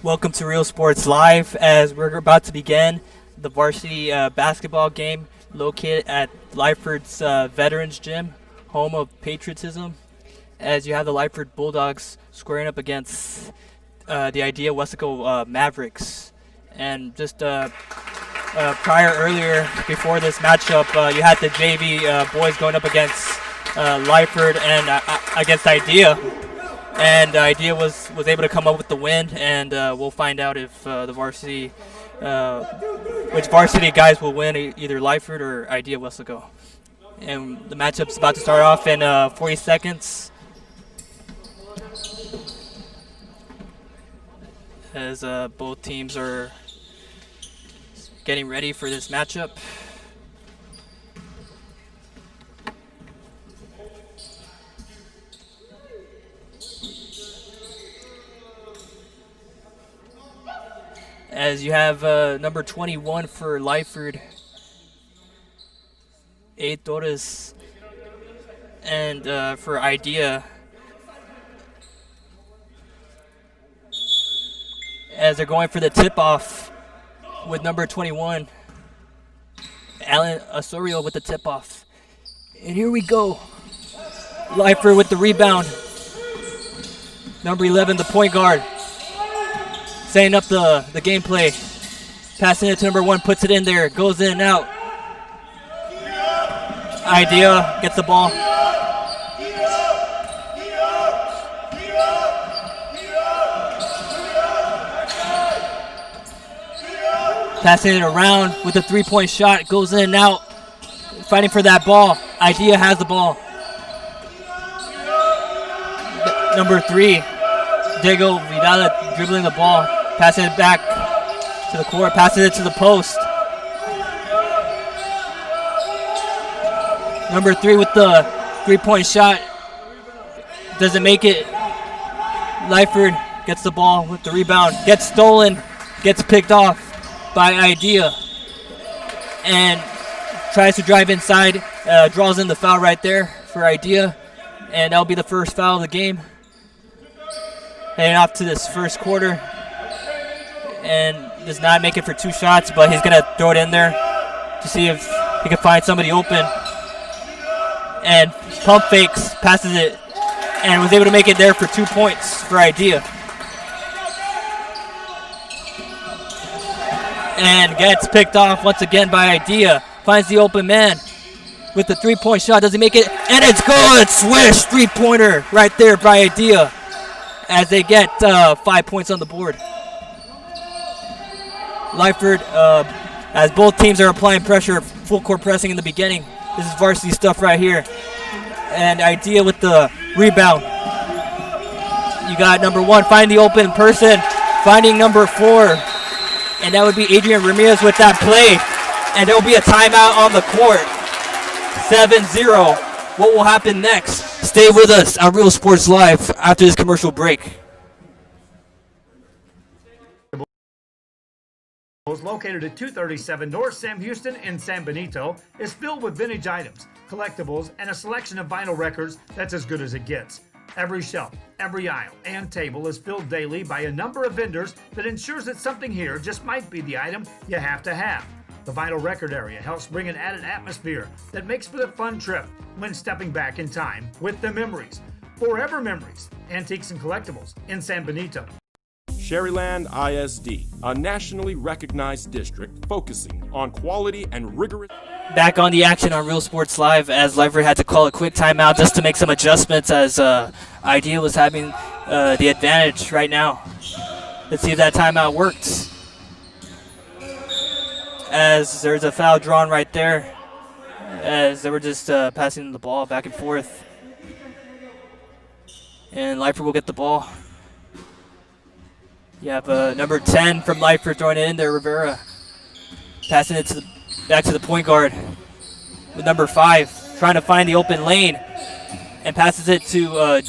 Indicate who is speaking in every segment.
Speaker 1: Welcome to Real Sports Live as we're about to begin the varsity basketball game located at Lyford's Veterans Gym, home of patriotism, as you have the Lyford Bulldogs squaring up against the Idea Weslaco Mavericks. And just prior earlier, before this matchup, you had the JV boys going up against Lyford and against Idea. And Idea was able to come up with the win, and we'll find out if the varsity, which varsity guys will win, either Lyford or Idea Weslaco. And the matchup's about to start off in 40 seconds. As both teams are getting ready for this matchup. As you have number 21 for Lyford, 8 Torres, and for Idea, as they're going for the tip-off with number 21, Alan Osorio with the tip-off. And here we go. Lyford with the rebound. Number 11, the point guard, setting up the gameplay. Passing it to number 1, puts it in there, goes in and out. Idea gets the ball. Passing it around with a three-point shot, goes in and out. Fighting for that ball. Idea has the ball. Number 3, Diego Vidal dribbling the ball. Passing it back to the court, passing it to the post. Number 3 with the three-point shot. Doesn't make it. Lyford gets the ball with the rebound. Gets stolen, gets picked off by Idea. And tries to drive inside. Draws in the foul right there for Idea. And that'll be the first foul of the game. Heading off to this first quarter. And does not make it for 2 shots, but he's going to throw it in there to see if he can find somebody open. And pump fakes, passes it, and was able to make it there for 2 points for Idea. And gets picked off once again by Idea. Finds the open man with the three-point shot. Does he make it? And it's good! Swish! Three-pointer right there by Idea, as they get 5 points on the board. Lyford, as both teams are applying pressure, full court pressing in the beginning. This is varsity stuff right here. And Idea with the rebound. You got number 1, find the open person, finding number 4. And that would be Adrian Ramirez with that play. And there will be a timeout on the court. 7-0. What will happen next? Stay with us on Real Sports Live after this commercial break.
Speaker 2: Located at 237 North Sam Houston in San Benito, is filled with vintage items, collectibles, and a selection of vinyl records that's as good as it gets. Every shelf, every aisle, and table is filled daily by a number of vendors that ensures that something here just might be the item you have to have. The vinyl record area helps bring an added atmosphere that makes for the fun trip when stepping back in time with the memories. Forever Memories, Antiques and Collectibles in San Benito.
Speaker 3: Sherryland ISD, a nationally recognized district focusing on quality and rigorous.
Speaker 1: Back on the action on Real Sports Live, as Lyford had to call a quick timeout just to make some adjustments, as Idea was having the advantage right now. Let's see if that timeout worked. As there's a foul drawn right there, as they were just passing the ball back and forth. And Lyford will get the ball. You have number 10 from Lyford throwing it in there, Rivera. Passing it back to the point guard with number 5, trying to find the open lane. And passes it to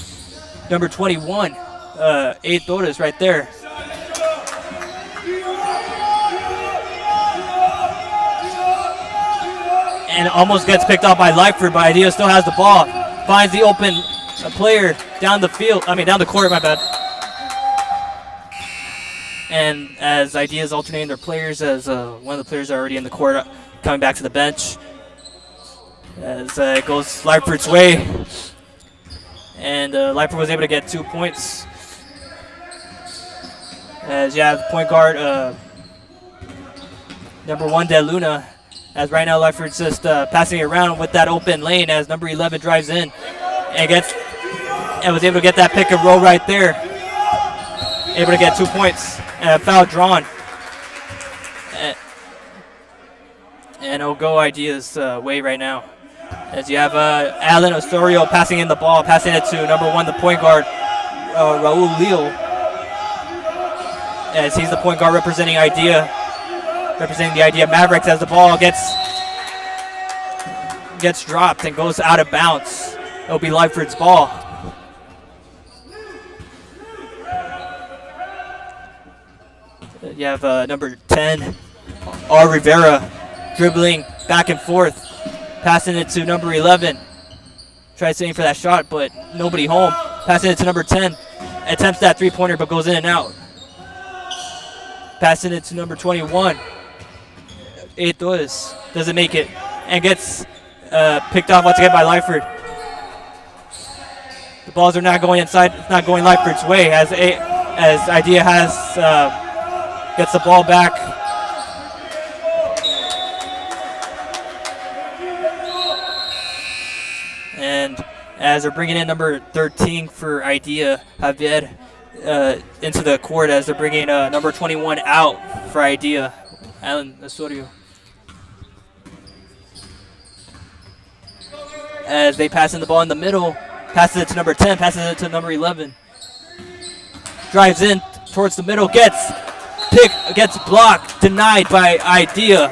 Speaker 1: number 21, 8 Torres right there. And almost gets picked off by Lyford, but Idea still has the ball. Finds the open player down the court, my bad. And as Ideas alternating their players, as one of the players are already in the court coming back to the bench. As it goes Lyford's way. And Lyford was able to get 2 points. As you have point guard number 1, De Luna. As right now Lyford's just passing it around with that open lane as number 11 drives in and was able to get that pick and roll right there. Able to get 2 points and a foul drawn. And it'll go Ideas' way right now. As you have Alan Osorio passing in the ball, passing it to number 1, the point guard, Raul Leal. As he's the point guard representing the Idea Mavericks, as the ball gets dropped and goes out of bounds. It'll be Lyford's ball. You have number 10, R. Rivera, dribbling back and forth, passing it to number 11. Tries to aim for that shot, but nobody home. Passing it to number 10. Attempts that three-pointer, but goes in and out. Passing it to number 21. Torres doesn't make it and gets picked off once again by Lyford. The balls are not going inside. It's not going Lyford's way as Idea gets the ball back. And as they're bringing in number 13 for Idea, Javier, into the court as they're bringing number 21 out for Idea, Alan Osorio. As they pass in the ball in the middle, passes it to number 10, passes it to number 11. Drives in towards the middle, gets blocked, denied by Idea.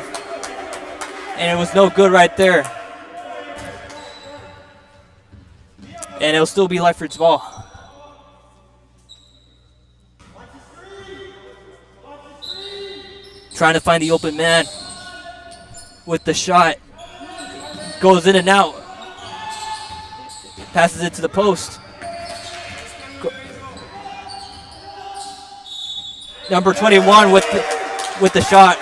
Speaker 1: And it was no good right there. And it'll still be Lyford's ball. Trying to find the open man with the shot. Goes in and out. Passes it to the post. Number 21 with the shot.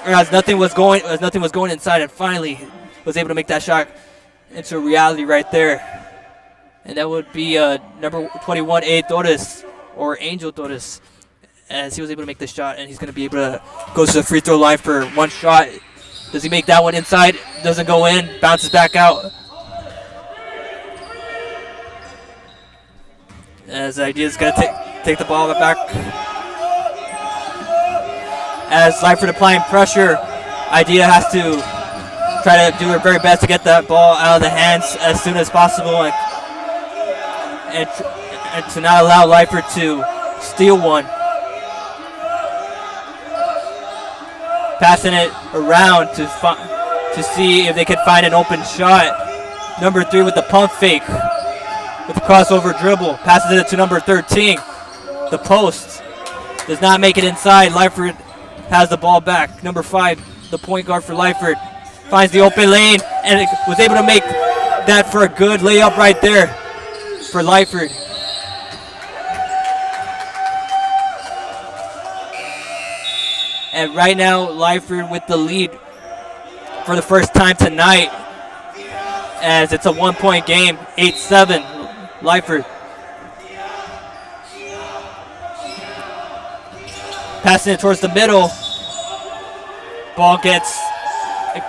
Speaker 1: As nothing was going inside, and finally was able to make that shot into reality right there. And that would be number 21, A. Torres, or Angel Torres, as he was able to make the shot, and he's going to be able to go to the free throw line for one shot. Does he make that one inside? Doesn't go in, bounces back out. As Idea's going to take the ball back. As Lyford applying pressure, Idea has to try to do her very best to get that ball out of the hands as soon as possible and to not allow Lyford to steal one. Passing it around to see if they can find an open shot. Number 3 with the pump fake, with the crossover dribble. Passes it to number 13. The post. Does not make it inside. Lyford has the ball back. Number 5, the point guard for Lyford, finds the open lane and was able to make that for a good layup right there for Lyford. And right now, Lyford with the lead for the first time tonight, as it's a 1-point game, 8-7, Lyford. Passing it towards the middle. Ball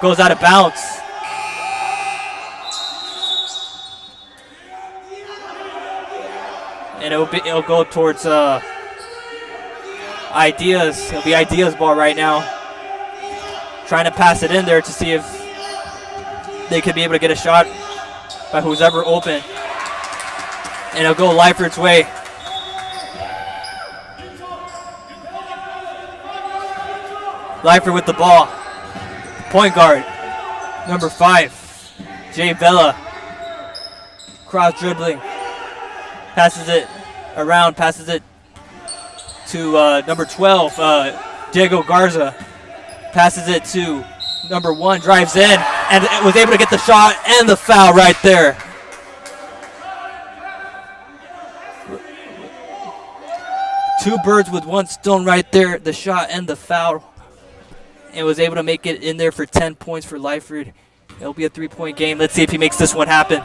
Speaker 1: goes out of bounds. And it'll go towards Ideas. It'll be Ideas' ball right now. Trying to pass it in there to see if they could be able to get a shot by who's ever open. And it'll go Lyford's way. Lyford with the ball. Point guard, number 5, Jay Vela. Cross dribbling. Passes it around, passes it to number 12, Diego Garza. Passes it to number 1, drives in, and was able to get the shot and the foul right there. two birds with one stone right there, the shot and the foul. And was able to make it in there for 10 points for Lyford. It'll be a 3-point game. Let's see if he makes this one happen.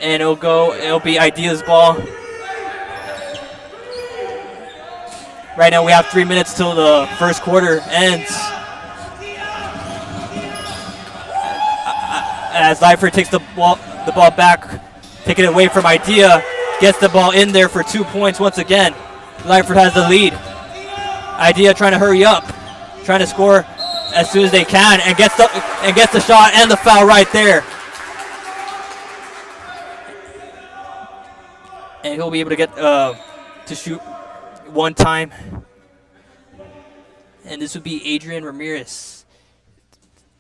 Speaker 1: And it'll be Idea's ball. Right now we have 3 minutes till the first quarter ends. As Lyford takes the ball back, taking it away from Idea, gets the ball in there for 2 points once again. Lyford has the lead. Idea trying to hurry up, trying to score as soon as they can, and gets the shot and the foul right there. And he'll be able to get to shoot one time. And this would be Adrian Ramirez.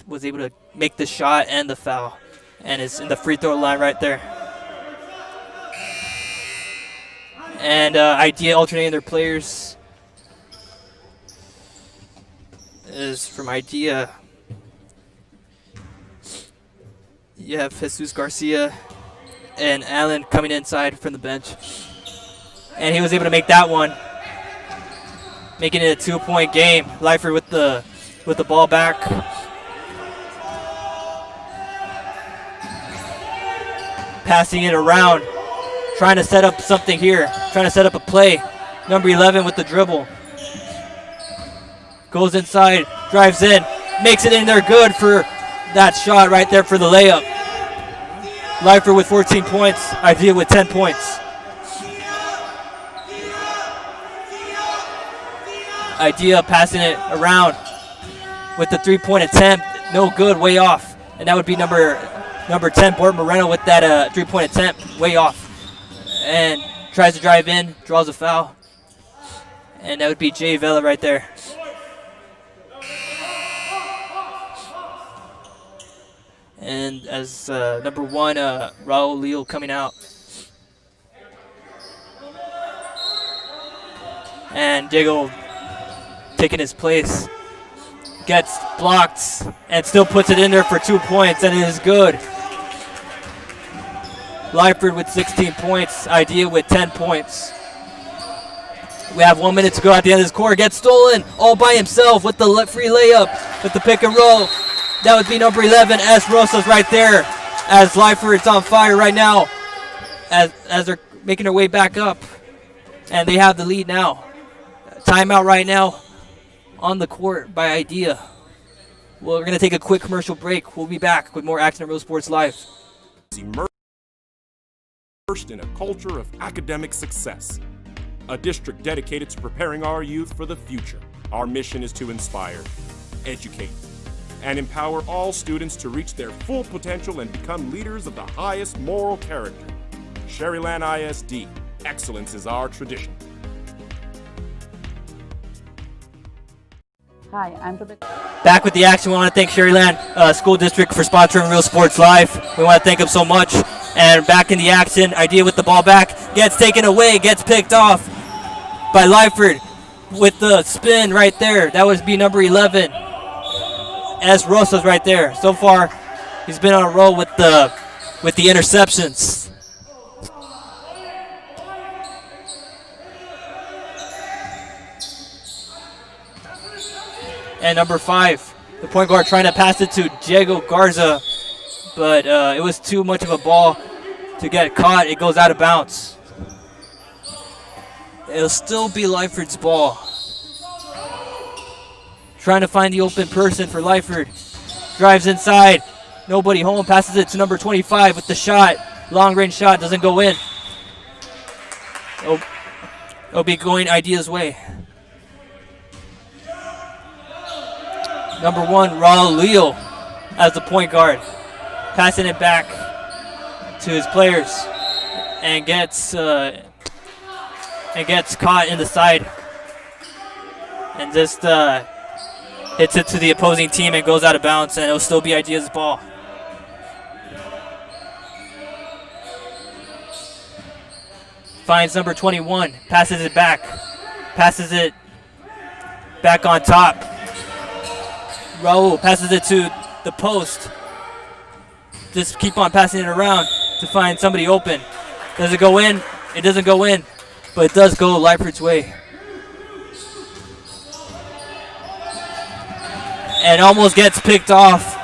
Speaker 1: Was able to make the shot and the foul. And is in the free throw line right there. And Idea alternating their players. Is from Idea. You have Jesus Garcia and Allen coming inside from the bench. And he was able to make that one, making it a 2-point game. Lyford with the ball back. Passing it around, trying to set up something here, trying to set up a play. Number 11 with the dribble. Goes inside, drives in, makes it in there good for that shot right there for the layup. Lyford with 14 points, Idea with 10 points. Idea passing it around with the 3-point attempt, no good, way off. And that would be number 10, Bort Moreno, with that 3-point attempt, way off. And tries to drive in, draws a foul. And that would be Jay Vela right there. And as number 1, Raul Leal coming out. And Diego taking his place. Gets blocked and still puts it in there for 2 points, and it is good. Lyford with 16 points, Idea with 10 points. We have 1 minute to go at the end of this quarter. Gets stolen all by himself with the free layup, with the pick and roll. That would be number 11, S. Rosas right there, as Lyford's on fire right now, as they're making their way back up. And they have the lead now. Timeout right now on the court by Idea. Well, we're going to take a quick commercial break. We'll be back with more Action at Real Sports Live.
Speaker 3: Immersed in a culture of academic success. A district dedicated to preparing our youth for the future. Our mission is to inspire, educate, and empower all students to reach their full potential and become leaders of the highest moral character. Sherryland ISD, excellence is our tradition.
Speaker 4: Hi, I'm Rebecca.
Speaker 1: Back with the action. We want to thank Sherryland School District for sponsoring Real Sports Live. We want to thank them so much. And back in the action, Idea with the ball back, gets taken away, gets picked off by Lyford with the spin right there. That would be number 11, S. Rosas right there. So far, he's been on a roll with the interceptions. And number 5, the point guard, trying to pass it to Diego Garza, but it was too much of a ball to get caught. It goes out of bounds. It'll still be Lyford's ball. Trying to find the open person for Lyford. Drives inside. Nobody home. Passes it to number 25 with the shot. Long range shot. Doesn't go in. It'll be going Idea's way. Number 1, Raul Leal as the point guard. Passing it back to his players. And gets caught in the side. And just hits it to the opposing team and goes out of bounds, and it'll still be Idea's ball. Finds number 21, passes it back on top. Raul passes it to the post. Just keep on passing it around to find somebody open. Does it go in? It doesn't go in, but it does go Lyford's way. And almost gets picked off,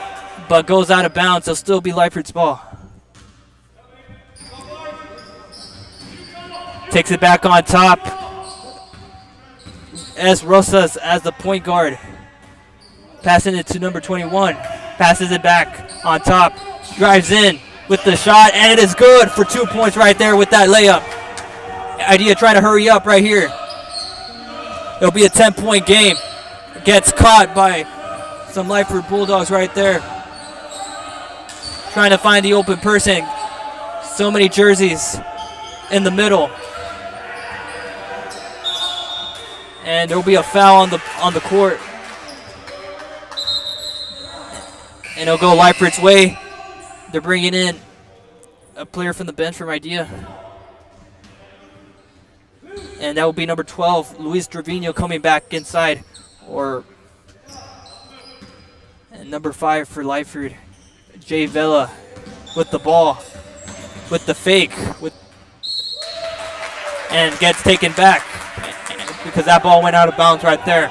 Speaker 1: but goes out of bounds. It'll still be Lyford's ball. Takes it back on top. S. Rosas as the point guard. Passing it to number 21. Passes it back on top. Drives in with the shot, and it is good for 2 points right there with that layup. Idea trying to hurry up right here. It'll be a 10-point game. Gets caught by some Lyford Bulldogs right there. Trying to find the open person. So many jerseys in the middle. And there'll be a foul on the court. And it'll go Lyford's way. They're bringing in a player from the bench from Idea. And that will be number 12, Luis Trevino, coming back inside. And number 5 for Lyford, Jay Vela with the ball, with the fake, and gets taken back because that ball went out of bounds right there.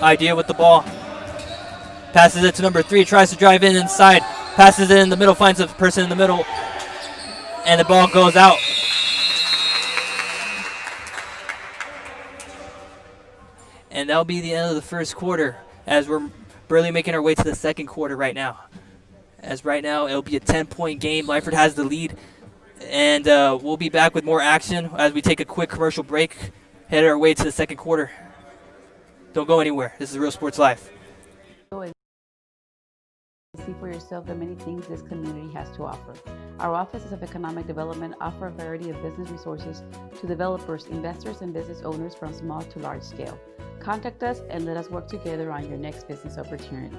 Speaker 1: Idea with the ball. Passes it to number 3, tries to drive in inside. Passes it in the middle, finds a person in the middle. And the ball goes out. And that'll be the end of the first quarter as we're barely making our way to the second quarter right now. As right now, it'll be a 10-point game. Lyford has the lead. And we'll be back with more action as we take a quick commercial break. Head our way to the second quarter. Don't go anywhere. This is Real Sports Live.
Speaker 4: See for yourself the many things this community has to offer. Our offices of economic development offer a variety of business resources to developers, investors, and business owners from small to large scale. Contact us and let us work together on your next business opportunity.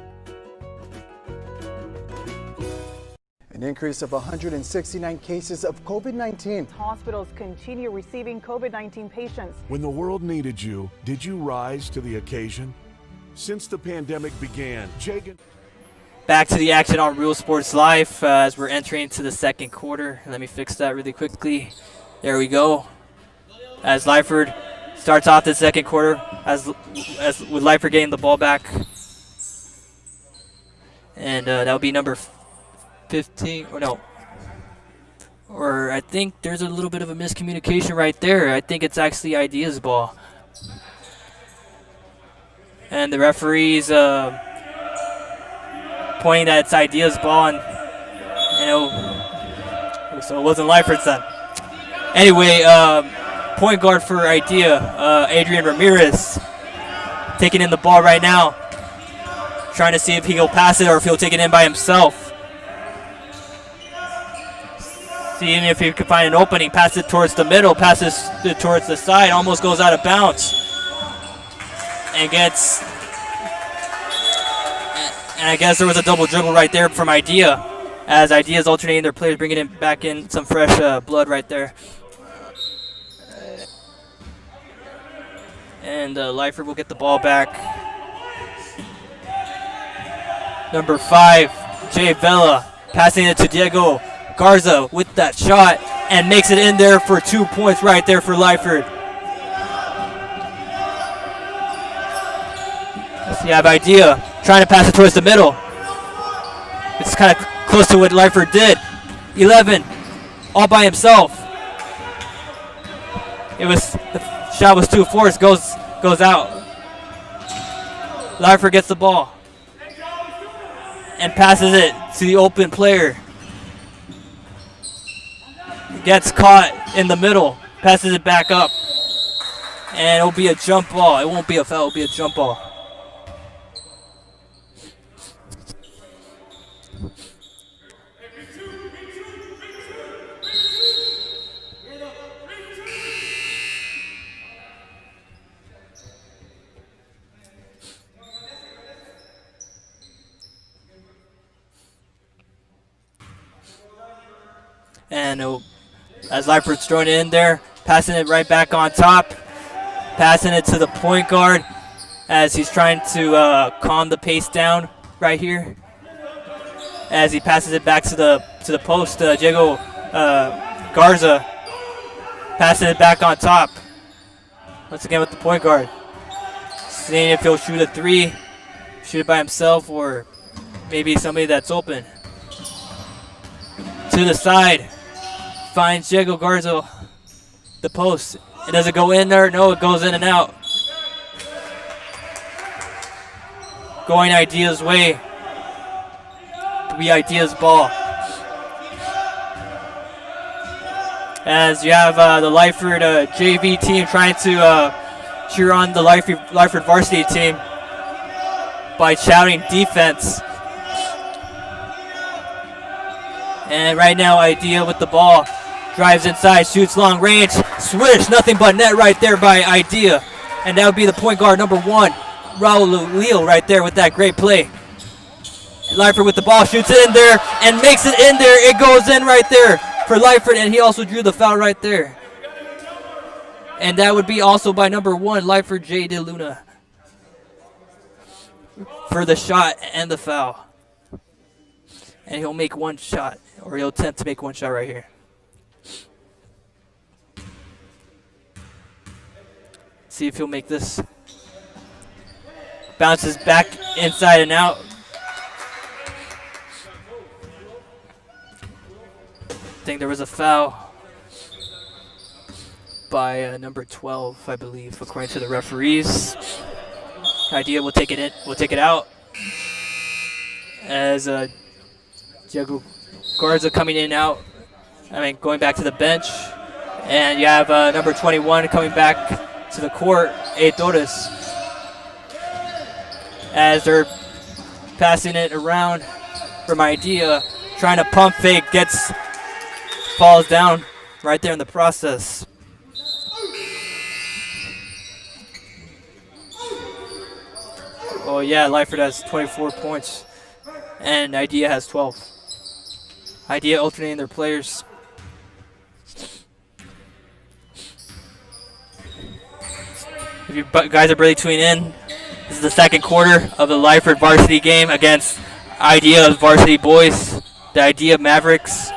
Speaker 5: An increase of 169 cases of COVID-19.
Speaker 6: Hospitals continue receiving COVID-19 patients.
Speaker 7: When the world needed you, did you rise to the occasion? Since the pandemic began,
Speaker 1: Back to the action on Real Sports Live as we're entering into the second quarter. Let me fix that really quickly. There we go. As Lyford starts off the second quarter, as with Lyford getting the ball back. And that'll be number 15, or I think there's a little bit of a miscommunication right there. I think it's actually Idea's ball. And the referee's pointing that it's Idea's ball, and so it wasn't Lyford's then. Anyway, point guard for Idea, Adrian Ramirez, taking in the ball right now, trying to see if he'll pass it or if he'll take it in by himself. Seeing if he can find an opening, pass it towards the middle, passes it towards the side, almost goes out of bounds. And I guess there was a double dribble right there from Idea, as Idea's alternating their players, bringing back in some fresh blood right there. And Lyford will get the ball back. Number 5, Jay Vela, passing it to Diego Garza with that shot, and makes it in there for 2 points right there for Lyford. So you have Idea trying to pass it towards the middle. It's kind of close to what Lyford did. 11, all by himself. The shot was too forced, goes out. Lyford gets the ball and passes it to the open player. Gets caught in the middle, passes it back up, and it'll be a jump ball. It won't be a foul, it'll be a jump ball. And as Lyford's throwing it in there, passing it right back on top, passing it to the point guard as he's trying to calm the pace down right here. as he passes it back to the post. Diego Garza passes it back on top. Once again with the point guard. Seeing if he'll shoot a three, shoot it by himself, or maybe somebody that's open. To the side, finds Diego Garza, the post. It doesn't go in there. No, it goes in and out. Going Idea's way. 3 Idea's ball. As you have the Lyford JV team trying to cheer on the Lyford varsity team by shouting defense. And right now, Idea with the ball. Drives inside, shoots long range. Swish, nothing but net right there by Idea. And that would be the point guard, number 1, Raul Leo right there with that great play. Lyford with the ball, shoots it in there, and makes it in there. It goes in right there for Lyford, and he also drew the foul right there. And that would be also by number 1, Lyford J. De Luna, for the shot and the foul. And he'll make one shot, or he'll attempt to make one shot right here. See if he'll make this. Bounces back inside and out. I think there was a foul by number 12, I believe, according to the referees. Idea will take it in. We'll take it out. As Diego Garza coming in and out. Going back to the bench. And you have number 21 coming back to the court, A. Torres. As they're passing it around from Idea, trying to pump fake, falls down right there in the process. Oh yeah, Lyford has 24 points, and Idea has 12. Idea alternating their players. If you guys are barely tuning in, this is the second quarter of the Lyford varsity game against Idea's varsity boys, the Idea Mavericks.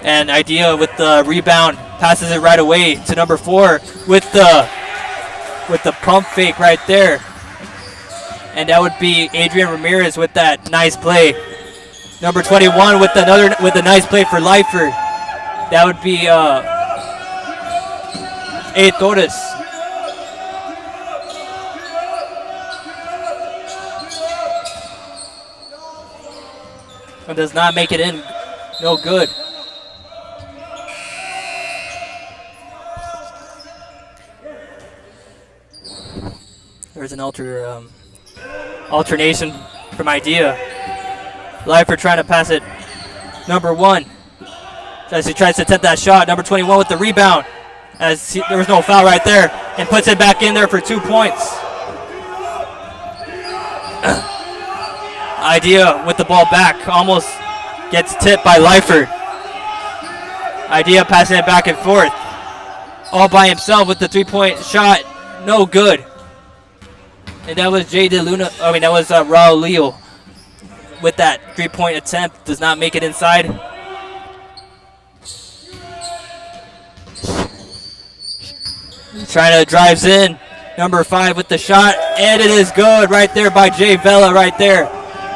Speaker 1: And Idea with the rebound passes it right away to number 4 with the pump fake right there. And that would be Adrian Ramirez with that nice play. Number 21 with a nice play for Lyford. That would be A. Torres. And does not make it in. No good. There's an alternation from Idea. Lyford trying to pass it. Number 1. As he tries to attempt that shot. Number 21 with the rebound. There was no foul right there. And puts it back in there for 2 points. Idea with the ball back. Almost gets tipped by Lyford. Idea passing it back and forth. All by himself with the 3-point shot. No good. And that was that was Raul Leo with that 3-point attempt. Does not make it inside. Trying to drives in. Number 5 with the shot. And it is good right there by Jay Vela right there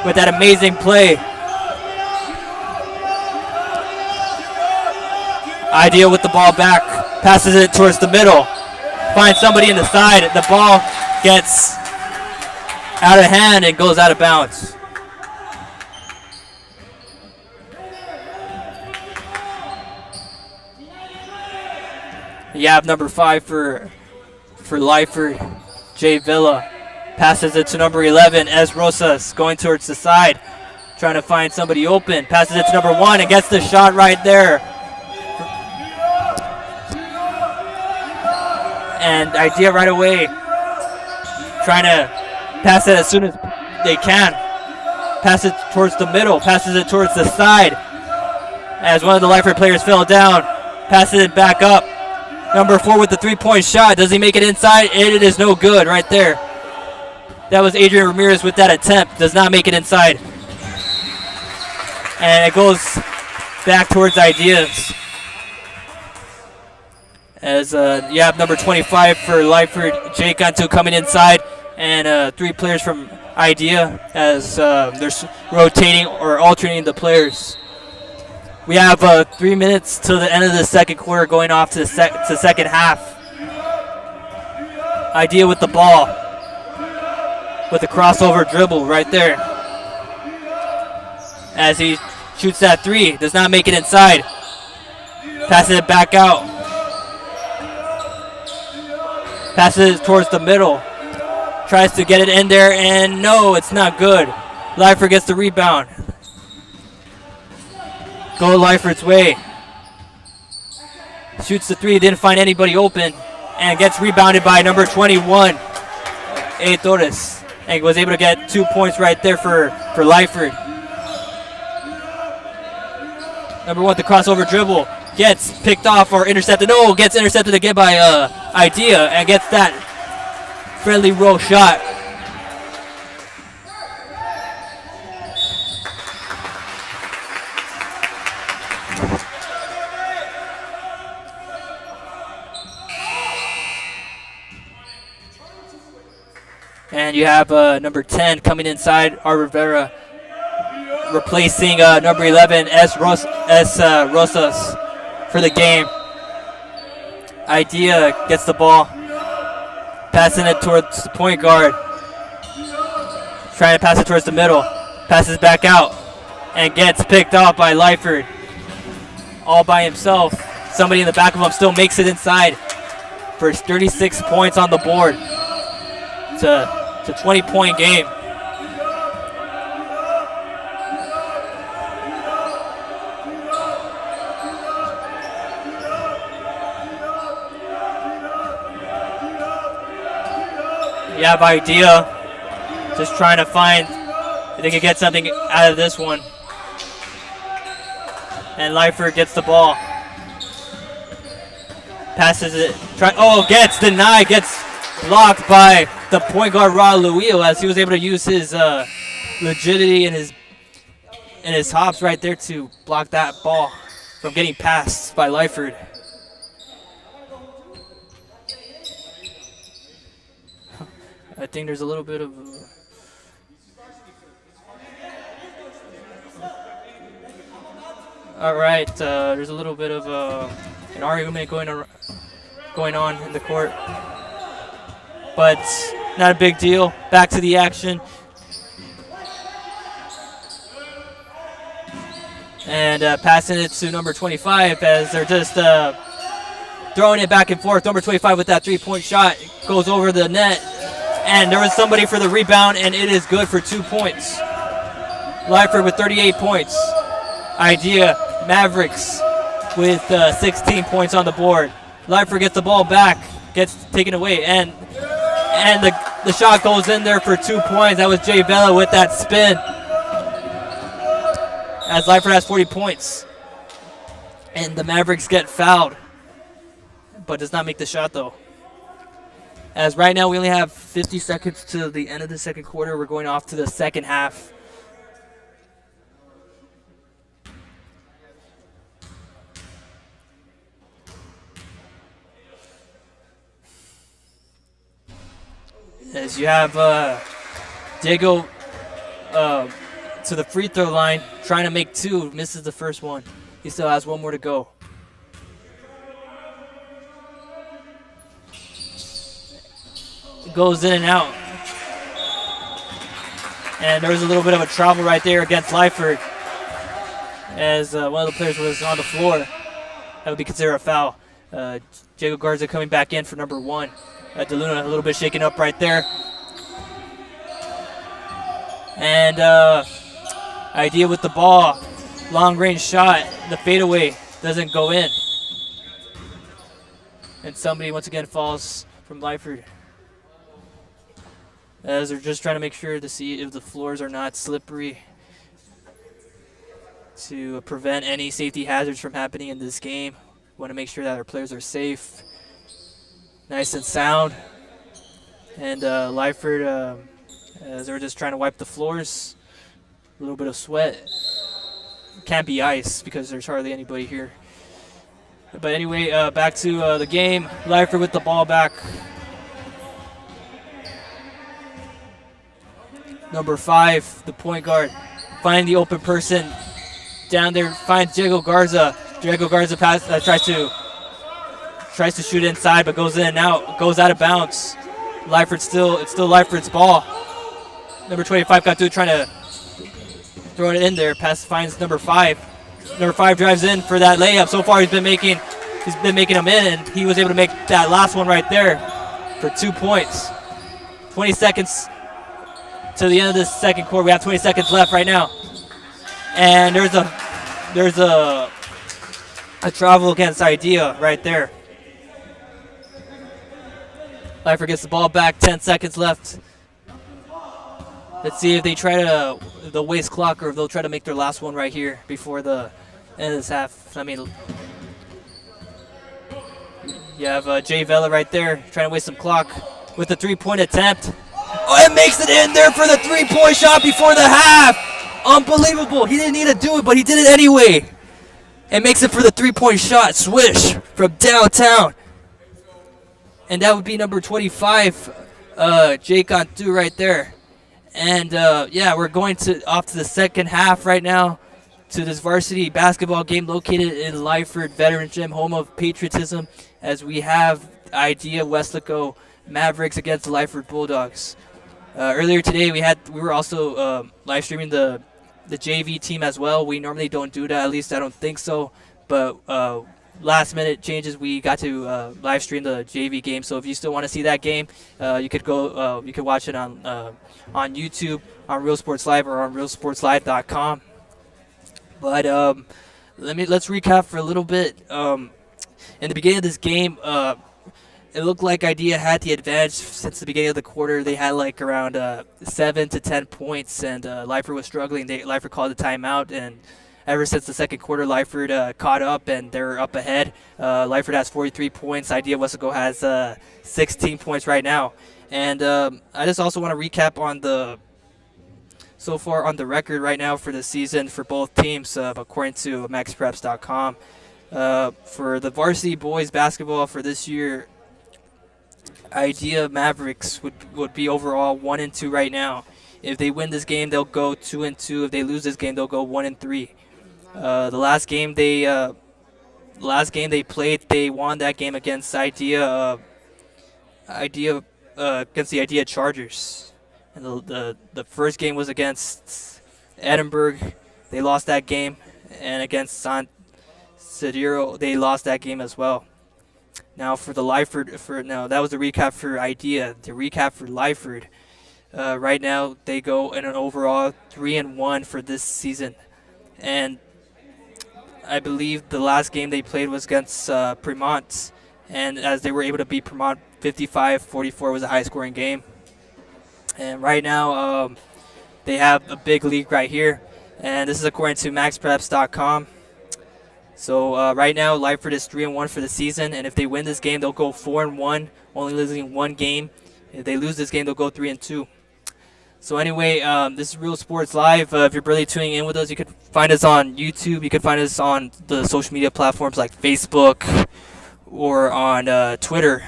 Speaker 1: with that amazing play. Idea with the ball back. Passes it towards the middle. Finds somebody in the side. The ball gets out of hand and goes out of bounds. You have number 5 for Lyford, Jay Villa. Passes it to number 11, Ez Rosas, going towards the side. Trying to find somebody open. Passes it to number 1 and gets the shot right there. And Idea right away. Trying to pass it as soon as they can. Pass it towards the middle. Passes it towards the side. As one of the Lyford players fell down. Passes it back up. Number 4 with the 3-point shot. Does he make it inside? It is no good right there. That was Adrian Ramirez with that attempt. Does not make it inside. And it goes back towards Ideas. As you have number 25 for Lyford, Jake Antu coming inside, and 3 players from Idea as they're rotating or alternating the players. We have 3 minutes till the end of the second quarter, going off to the second half. Idea with the ball, with a crossover dribble right there. As he shoots that 3, does not make it inside. Passes it back out. Passes it towards the middle. Tries to get it in there, and no, it's not good. Lyford gets the rebound. Go Lyford's way. Shoots the 3, didn't find anybody open, and gets rebounded by number 21, A. Torres. And was able to get 2 points right there for Lyford. Number 1, the crossover dribble. Gets picked off or intercepted. No, gets intercepted again by Idea, and gets that friendly roll shot. And you have number 10 coming inside, R. Rivera, replacing number 11, S. Rosas, for the game. Idea gets the ball, passing it towards the point guard. Trying to pass it towards the middle. Passes back out and gets picked off by Lyford. All by himself. Somebody in the back of him still makes it inside for his 36 points on the board. It's a 20-point game. You have Idea just trying to find if they can get something out of this one. And Lyford gets the ball. Passes it. Gets denied. Gets blocked by the point guard Raul Luillo, as he was able to use his rigidity and his hops right there to block that ball from getting passed by Lyford. I think there's a little bit of all right, there's a little bit of an argument going on in the court, but not a big deal. Back to the action, and passing it to number 25 as they're just throwing it back and forth. Number 25 with that 3-point shot goes over the net. And there was somebody for the rebound, and it is good for 2 points. Lyford with 38 points. Idea Mavericks with 16 points on the board. Lyford gets the ball back, gets taken away, and the shot goes in there for 2 points. That was Jay Vela with that spin. As Lyford has 40 points. And the Mavericks get fouled, but does not make the shot though. As right now we only have 50 seconds to the end of the second quarter. We're going off to the second half. As you have Diego to the free throw line, trying to make 2, misses the first one. He still has 1 more to go. Goes in and out. And there was a little bit of a travel right there against Lyford, as one of the players was on the floor. That would be considered a foul. Diego Garza coming back in for number 1. DeLuna a little bit shaken up right there. And Idea with the ball. Long range shot. The fadeaway doesn't go in. And somebody once again falls from Lyford, as they're just trying to make sure to see if the floors are not slippery to prevent any safety hazards from happening in this game. Want to make sure that our players are safe, nice and sound. And Lyford, as they're just trying to wipe the floors, a little bit of sweat. can't be ice because there's hardly anybody here. But anyway, back to the game. Lyford with the ball back. Number 5, the point guard, find the open person down there. Finds Diego Garza. Diego Garza tries to shoot inside, but goes in and out. Goes out of bounds. It's still Lyford's ball. Number 25 Katu trying to throw it in there. Pass finds number 5. Number 5 drives in for that layup. So far he's been making them in, and he was able to make that last one right there for 2 points. 20 seconds to the end of this second quarter. We have 20 seconds left right now, and there's a travel against idea right there. Lyford gets the ball back. 10 seconds left. Let's see if they try the waste clock, or if they'll try to make their last one right here before the end of this half. I mean, you have Jay Vela right there trying to waste some clock with the 3-point attempt. Oh, it makes it in there for the 3-point shot before the half. Unbelievable. He didn't need to do it, but he did it anyway. And makes it for the 3-point shot. Swish from downtown. And that would be number 25, Jake Cantu right there. And yeah, we're going off to the second half right now to this varsity basketball game located in Lyford Veterans Gym, home of patriotism, as we have Idea Weslaco Mavericks against the Lyford Bulldogs. Earlier today, we were also live streaming the JV team as well. We normally don't do that, at least I don't think so. But last minute changes, we got to live stream the JV game. So if you still want to see that game, you could go. You could watch it on YouTube, on Real Sports Live, or on RealSportsLive.com. But let's recap for a little bit. In the beginning of this game, it looked like Idea had the advantage since the beginning of the quarter. They had like around 7 to 10 points, and Lyford was struggling. Lyford called a timeout, and ever since the second quarter, Lyford caught up, and they're up ahead. Lyford has 43 points. Idea Weslaco has 16 points right now. And I just also want to recap on so far on the record right now for the season for both teams, according to MaxPreps.com. For the varsity boys basketball for this year, Idea Mavericks would be overall 1-2 right now. If they win this game, they'll go 2-2. If they lose this game, they'll go 1-3. The last game they played, they won that game against against the Idea Chargers. And the first game was against Edinburgh. They lost that game, and against San Sidero, they lost that game as well. Now for the Lyford, that was the recap for Idea. The recap for Lyford. Right now they go in an overall 3-1 for this season, and I believe the last game they played was against Fremont, and as they were able to beat Fremont 55-44, was a high-scoring game. And right now they have a big lead right here, and this is according to MaxPreps.com. So right now, Lyford is 3-1 for the season, and if they win this game, they'll go 4-1, only losing one game. If they lose this game, they'll go 3-2. So anyway, this is Real Sports Live. If you're really tuning in with us, you can find us on YouTube. You can find us on the social media platforms like Facebook or on Twitter.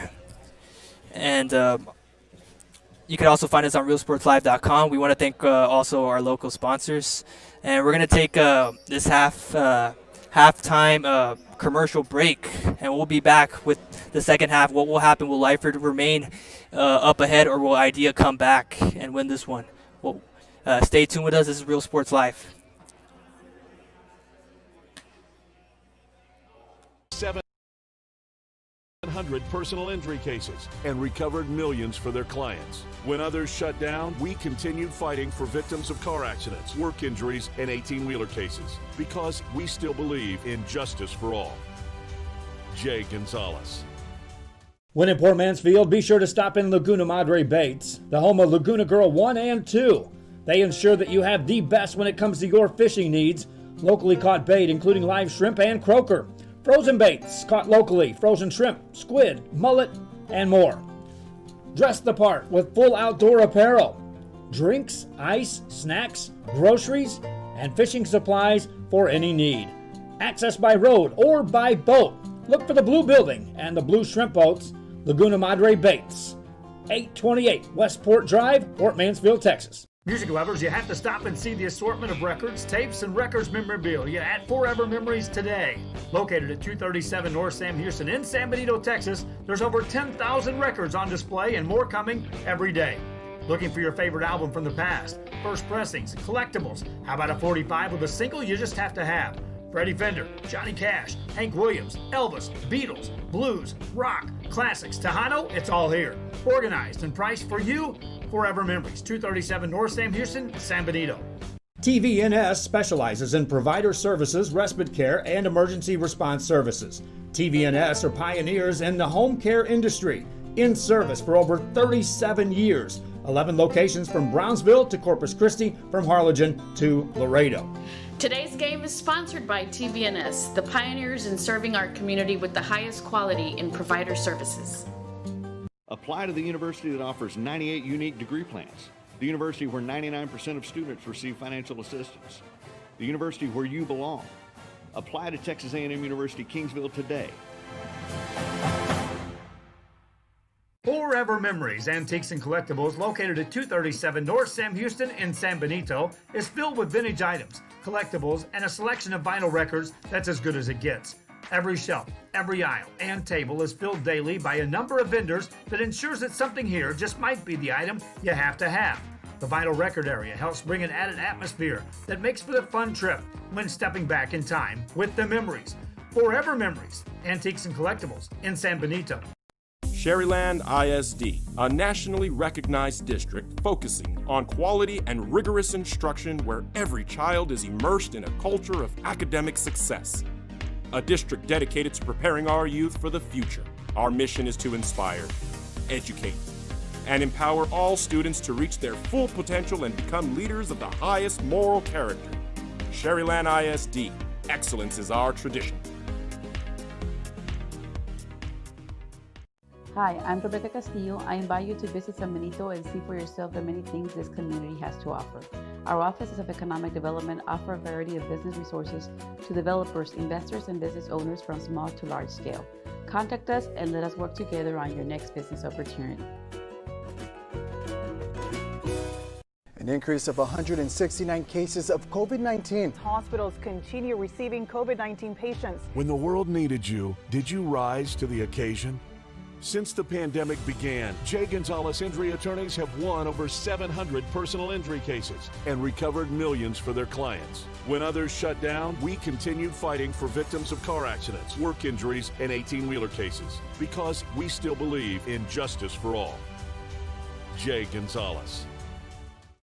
Speaker 1: And you can also find us on RealSportsLive.com. We want to thank also our local sponsors. And we're going to take this halftime commercial break, and we'll be back with the second half. What will happen? Will Lyford remain up ahead, or will Idea come back and win this one? Well, stay tuned with us. This is Real Sports Live.
Speaker 7: 700 personal injury cases and recovered millions for their clients. When others shut down, we continued fighting for victims of car accidents, work injuries, and 18-wheeler cases, because we still believe in justice for all. Jay Gonzalez.
Speaker 8: When in Port Mansfield, be sure to stop in Laguna Madre Baits, the home of Laguna Girl 1 and 2. They ensure that you have the best when it comes to your fishing needs. Locally caught bait, including live shrimp and croaker. Frozen baits caught locally, frozen shrimp, squid, mullet, and more. Dress the part with full outdoor apparel. Drinks, ice, snacks, groceries, and fishing supplies for any need. Access by road or by boat. Look for the blue building and the blue shrimp boats, Laguna Madre Baits. 828 Westport Drive, Port Mansfield, Texas.
Speaker 2: Music lovers, you have to stop and see the assortment of records, tapes, and records memorabilia at Forever Memories today. Located at 237 North Sam Houston in San Benito, Texas, there's over 10,000 records on display and more coming every day. Looking for your favorite album from the past, first pressings, collectibles. How about a 45 with a single you just have to have? Freddie Fender, Johnny Cash, Hank Williams, Elvis, Beatles, blues, rock, classics, Tejano, it's all here. Organized and priced for you. Forever Memories, 237 North Sam Houston, San Benito.
Speaker 8: TVNS specializes in provider services, respite care, and emergency response services. TVNS are pioneers in the home care industry, in service for over 37 years. 11 locations from Brownsville to Corpus Christi, from Harlingen to Laredo.
Speaker 9: Today's game is sponsored by TVNS, the pioneers in serving our community with the highest quality in provider services.
Speaker 10: Apply to the university that offers 98 unique degree plans. The university where 99% of students receive financial assistance. The university where you belong. Apply to Texas A&M University Kingsville today.
Speaker 2: Forever Memories, Antiques and Collectibles, located at 237 North Sam Houston in San Benito, is filled with vintage items, collectibles, and a selection of vinyl records that's as good as it gets. Every shelf, every aisle, and table is filled daily by a number of vendors that ensures that something here just might be the item you have to have. The vinyl record area helps bring an added atmosphere that makes for the fun trip when stepping back in time with the memories. Forever Memories, Antiques and Collectibles in San Benito.
Speaker 3: Sherryland ISD, a nationally recognized district focusing on quality and rigorous instruction where every child is immersed in a culture of academic success. A district dedicated to preparing our youth for the future. Our mission is to inspire, educate, and empower all students to reach their full potential and become leaders of the highest moral character. Sherryland ISD, excellence is our tradition.
Speaker 4: Hi, I'm Rebecca Castillo. I invite you to visit San Benito and see for yourself the many things this community has to offer. Our offices of economic development offer a variety of business resources to developers, investors, and business owners from small to large scale. Contact us and let us work together on your next business opportunity.
Speaker 5: An increase of 169 cases of COVID-19.
Speaker 6: Hospitals continue receiving COVID-19 patients.
Speaker 7: When the world needed you, did you rise to the occasion? Since the pandemic began, Jay Gonzalez injury attorneys have won over 700 personal injury cases and recovered millions for their clients. When others shut down, we continued fighting for victims of car accidents, work injuries, and 18-wheeler cases because we still believe in justice for all. Jay Gonzalez.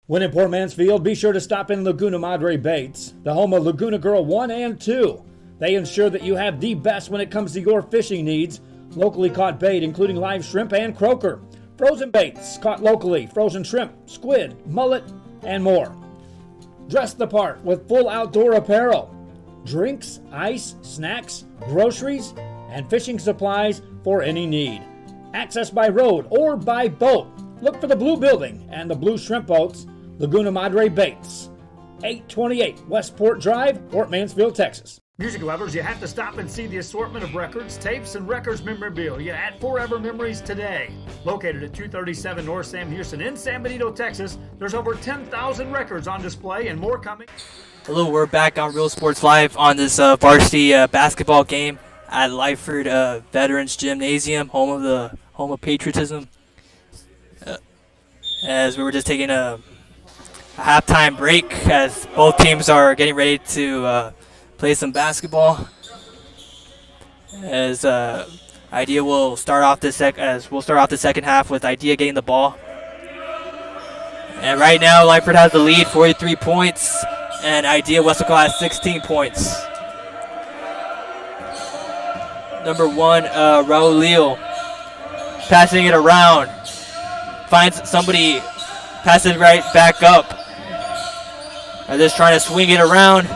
Speaker 8: When in Port Mansfield, be sure to stop in Laguna Madre Baits, the home of Laguna Girl 1 and 2. They ensure that you have the best when it comes to your fishing needs. Locally caught bait, including live shrimp and croaker. Frozen baits caught locally, frozen shrimp, squid, mullet, and more. Dress the part with full outdoor apparel. Drinks, ice, snacks, groceries, and fishing supplies for any need. Access by road or by boat. Look for the blue building and the blue shrimp boats, Laguna Madre Baits. 828 Westport Drive, Port Mansfield, Texas.
Speaker 2: Music lovers, you have to stop and see the assortment of records, tapes, and records memorabilia at Forever Memories today. Located at 237 North Sam Houston in San Benito, Texas, there's over 10,000 records on display and more coming.
Speaker 1: Hello, we're back on Real Sports Live on this varsity basketball game at Lyford Veterans Gymnasium, home of patriotism. As we were just taking a halftime break, as both teams are getting ready to play some basketball. As Idea will start off the second half with Idea getting the ball. And right now, Lyford has the lead, 43 points, and Idea Weslaco has 16 points. Number 1, Raul Leo, passing it around, finds somebody, passes it right back up. They're just trying to swing it around.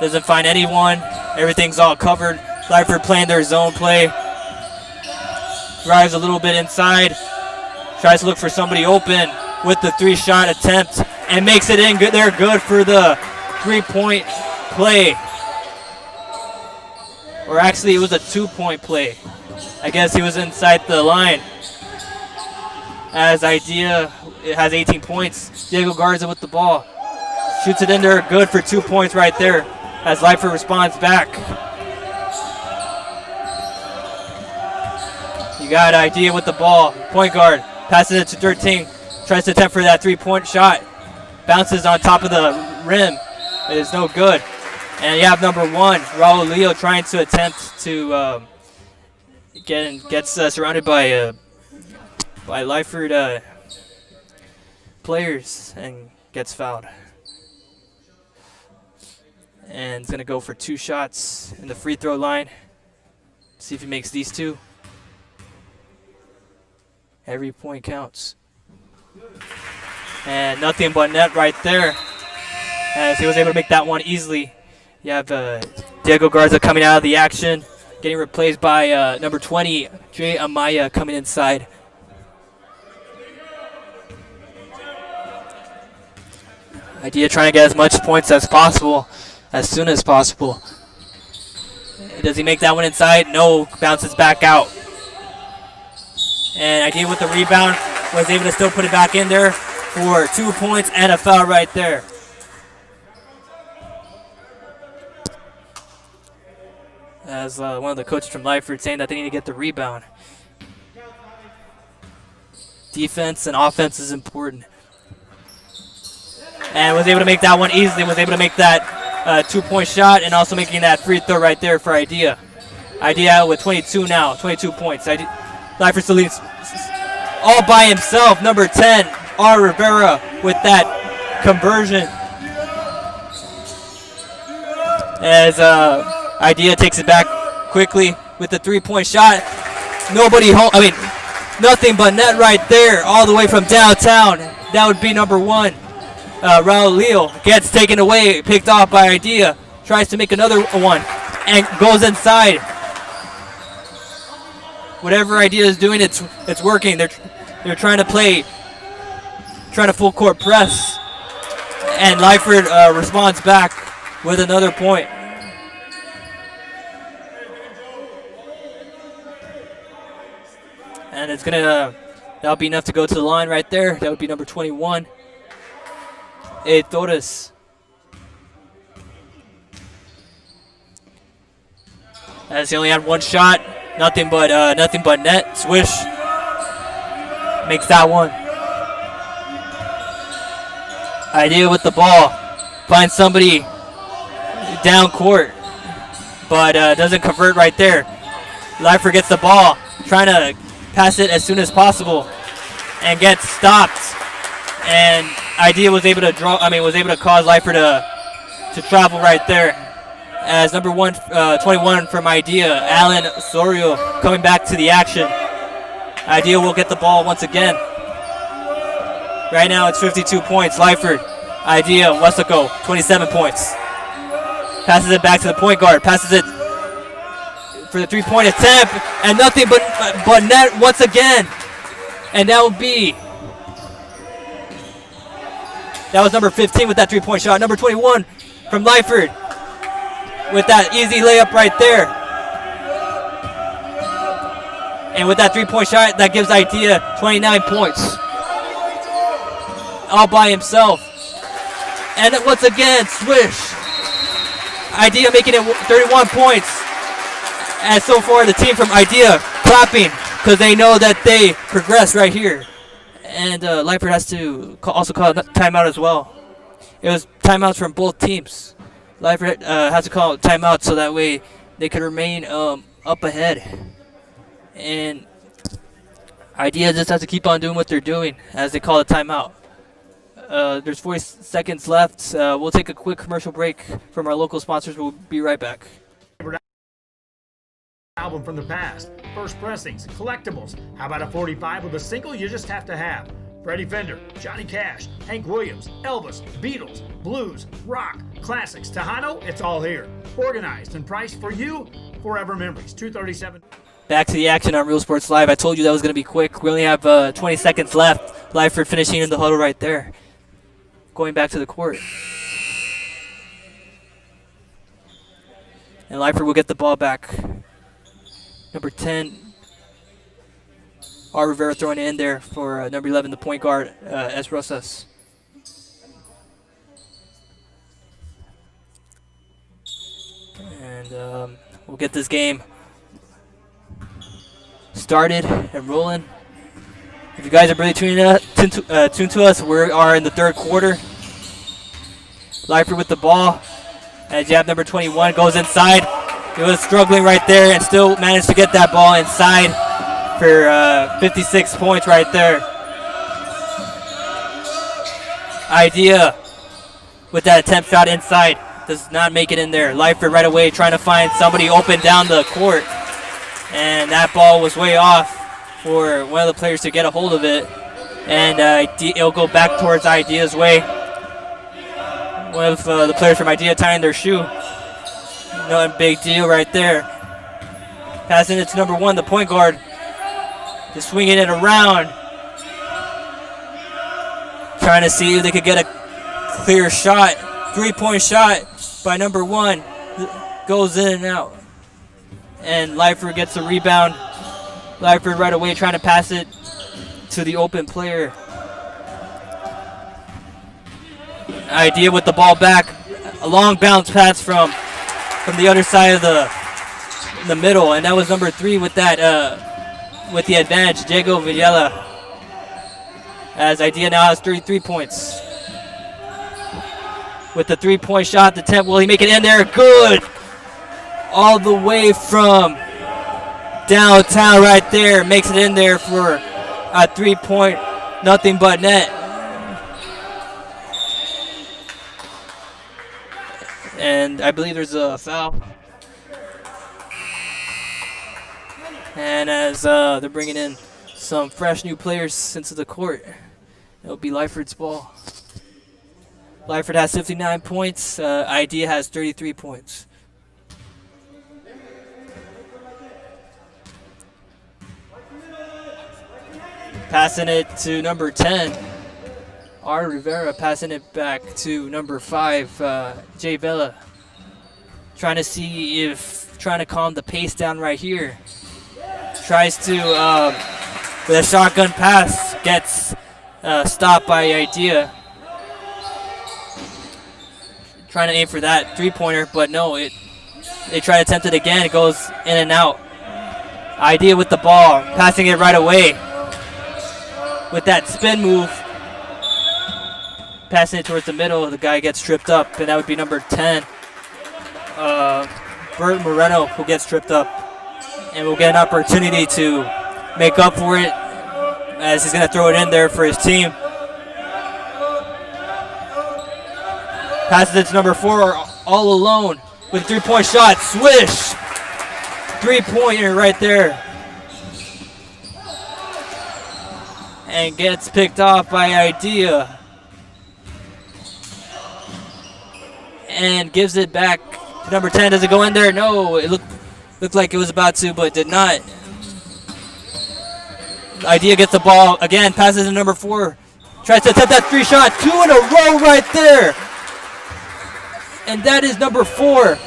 Speaker 1: Doesn't find anyone. Everything's all covered. Lyford playing their zone play. Drives a little bit inside. Tries to look for somebody open with the 3-shot attempt. and makes it in. Good, they're good for the 3-point play. Or actually, it was a 2-point play. I guess he was inside the line. As Idea has 18 points. Diego Garza with the ball. Shoots it in there. Good for 2 points right there. As Lyford responds back. You got Idea with the ball. Point guard. Passes it to 13. Tries to attempt for that 3-point shot. Bounces on top of the rim. It is no good. And you have number 1, Raul Leo, trying to attempt to gets surrounded by Lyford players and gets fouled. And he's going to go for 2 shots in the free throw line. See if he makes these 2. Every point counts. And nothing but net right there, as he was able to make that one easily. You have Diego Garza coming out of the action, getting replaced by number 20, Jay Amaya, coming inside. Idea trying to get as much points as possible, as soon as possible. Does he make that one inside? No, bounces back out. And Idea with the rebound was able to still put it back in there for 2 points and a foul right there. As one of the coaches from Lyford saying that they need to get the rebound. Defense and offense is important. And was able to make that one easily. Was able to make that 2-point shot and also making that free throw right there for Idea. Idea with 22 now, 22 points. Lyford still leads all by himself. Number 10, R. Rivera with that conversion. As Idea takes it back quickly with the 3-point shot. Nobody home. I mean, nothing but net right there, all the way from downtown. That would be number 1. Raul Leo gets taken away, picked off by Idea. Tries to make another one and goes inside. Whatever Idea is doing, it's working. They're trying to play, trying to full court press, and Lyford responds back with another point. And it's gonna that'll be enough to go to the line right there. That would be number 21, Torres. As he only had 1 shot, nothing but net. Swish makes that one. Idea with the ball, finds somebody down court, but doesn't convert right there. Lyford gets the ball, trying to pass it as soon as possible, and gets stopped. And Idea was able to cause Lyford to travel right there. As number 21 from Idea, Alan Sorio, coming back to the action. Idea will get the ball once again. Right now it's 52 points. Lyford, Idea, Weslaco, 27 points. Passes it back to the point guard. Passes it for the 3-point attempt, and nothing but net once again. And that was number 15 with that 3-point shot. Number 21 from Lyford with that easy layup right there. And with that 3-point shot, that gives Idea 29 points. All by himself. And once again, swish. Idea making it 31 points. And so far, the team from Idea clapping because they know that they progress right here. And Lyford has to also call a timeout as well. It was timeouts from both teams. Lyford has to call a timeout so that way they could remain up ahead. And Idea just has to keep on doing what they're doing as they call a timeout. There's 40 seconds left. We'll take a quick commercial break from our local sponsors. We'll be right back.
Speaker 2: Album from the past, first pressings, collectibles. How about a 45 with a single you just have to have? Freddie Fender, Johnny Cash, Hank Williams, Elvis, Beatles, blues, rock, classics, Tejano, it's all here. Organized and priced for you, forever memories. 237.
Speaker 1: Back to the action on Real Sports Live. I told you that was going to be quick. We only have 20 seconds left. Lyford finishing in the huddle right there. going back to the court. And Lyford will get the ball back. Number 10, R. Rivera throwing it in there for number 11, the point guard, S. Rosas. And we'll get this game started and rolling. If you guys are really tuned to us, we are in the third quarter. Lyford with the ball. As you have number 21 goes inside. He was struggling right there and still managed to get that ball inside for 56 points right there. Idea with that attempt shot inside. Does not make it in there. Lyford right away trying to find somebody open down the court. And that ball was way off for one of the players to get a hold of it. And it'll go back towards Idea's way. One of the players from Idea tying their shoe. No big deal right there. Passing it to number 1, the point guard. Just swinging it around. Trying to see if they could get a clear shot. 3-point shot by number 1. Goes in and out. And Lyford gets the rebound. Lyford right away trying to pass it to the open player. Idea with the ball back. A long bounce pass from the other side of the middle, and that was number 3 with that with the advantage, Diego Villela. As Idea now has 33 points. With the 3-point shot, the attempt, will he make it in there? Good! All the way from downtown right there, makes it in there for a 3-point, nothing but net. And I believe there's a foul. And as they're bringing in some fresh new players into the court, it'll be Lyford's ball. Lyford has 59 points. Idea has 33 points. Passing it to number 10. R. Rivera passing it back to number 5, Jay Vela. Trying to calm the pace down right here. Tries to, with a shotgun pass, gets stopped by Idea. Trying to aim for that 3-pointer, but no, they try to attempt it again. It goes in and out. Idea with the ball, passing it right away. With that spin move, passing it towards the middle, the guy gets tripped up, and that would be number 10, Bert Moreno, who gets tripped up. And we'll get an opportunity to make up for it as he's going to throw it in there for his team. Passes it to number 4, all alone with a 3-point shot. Swish! 3-pointer right there. And gets picked off by Idea. And gives it back to number 10. Does it go in there? No, it looked like it was about to, but did not. Idea gets the ball again, passes to number 4. Tries to attempt that 3-shot. 2 in a row right there. And that is number 4,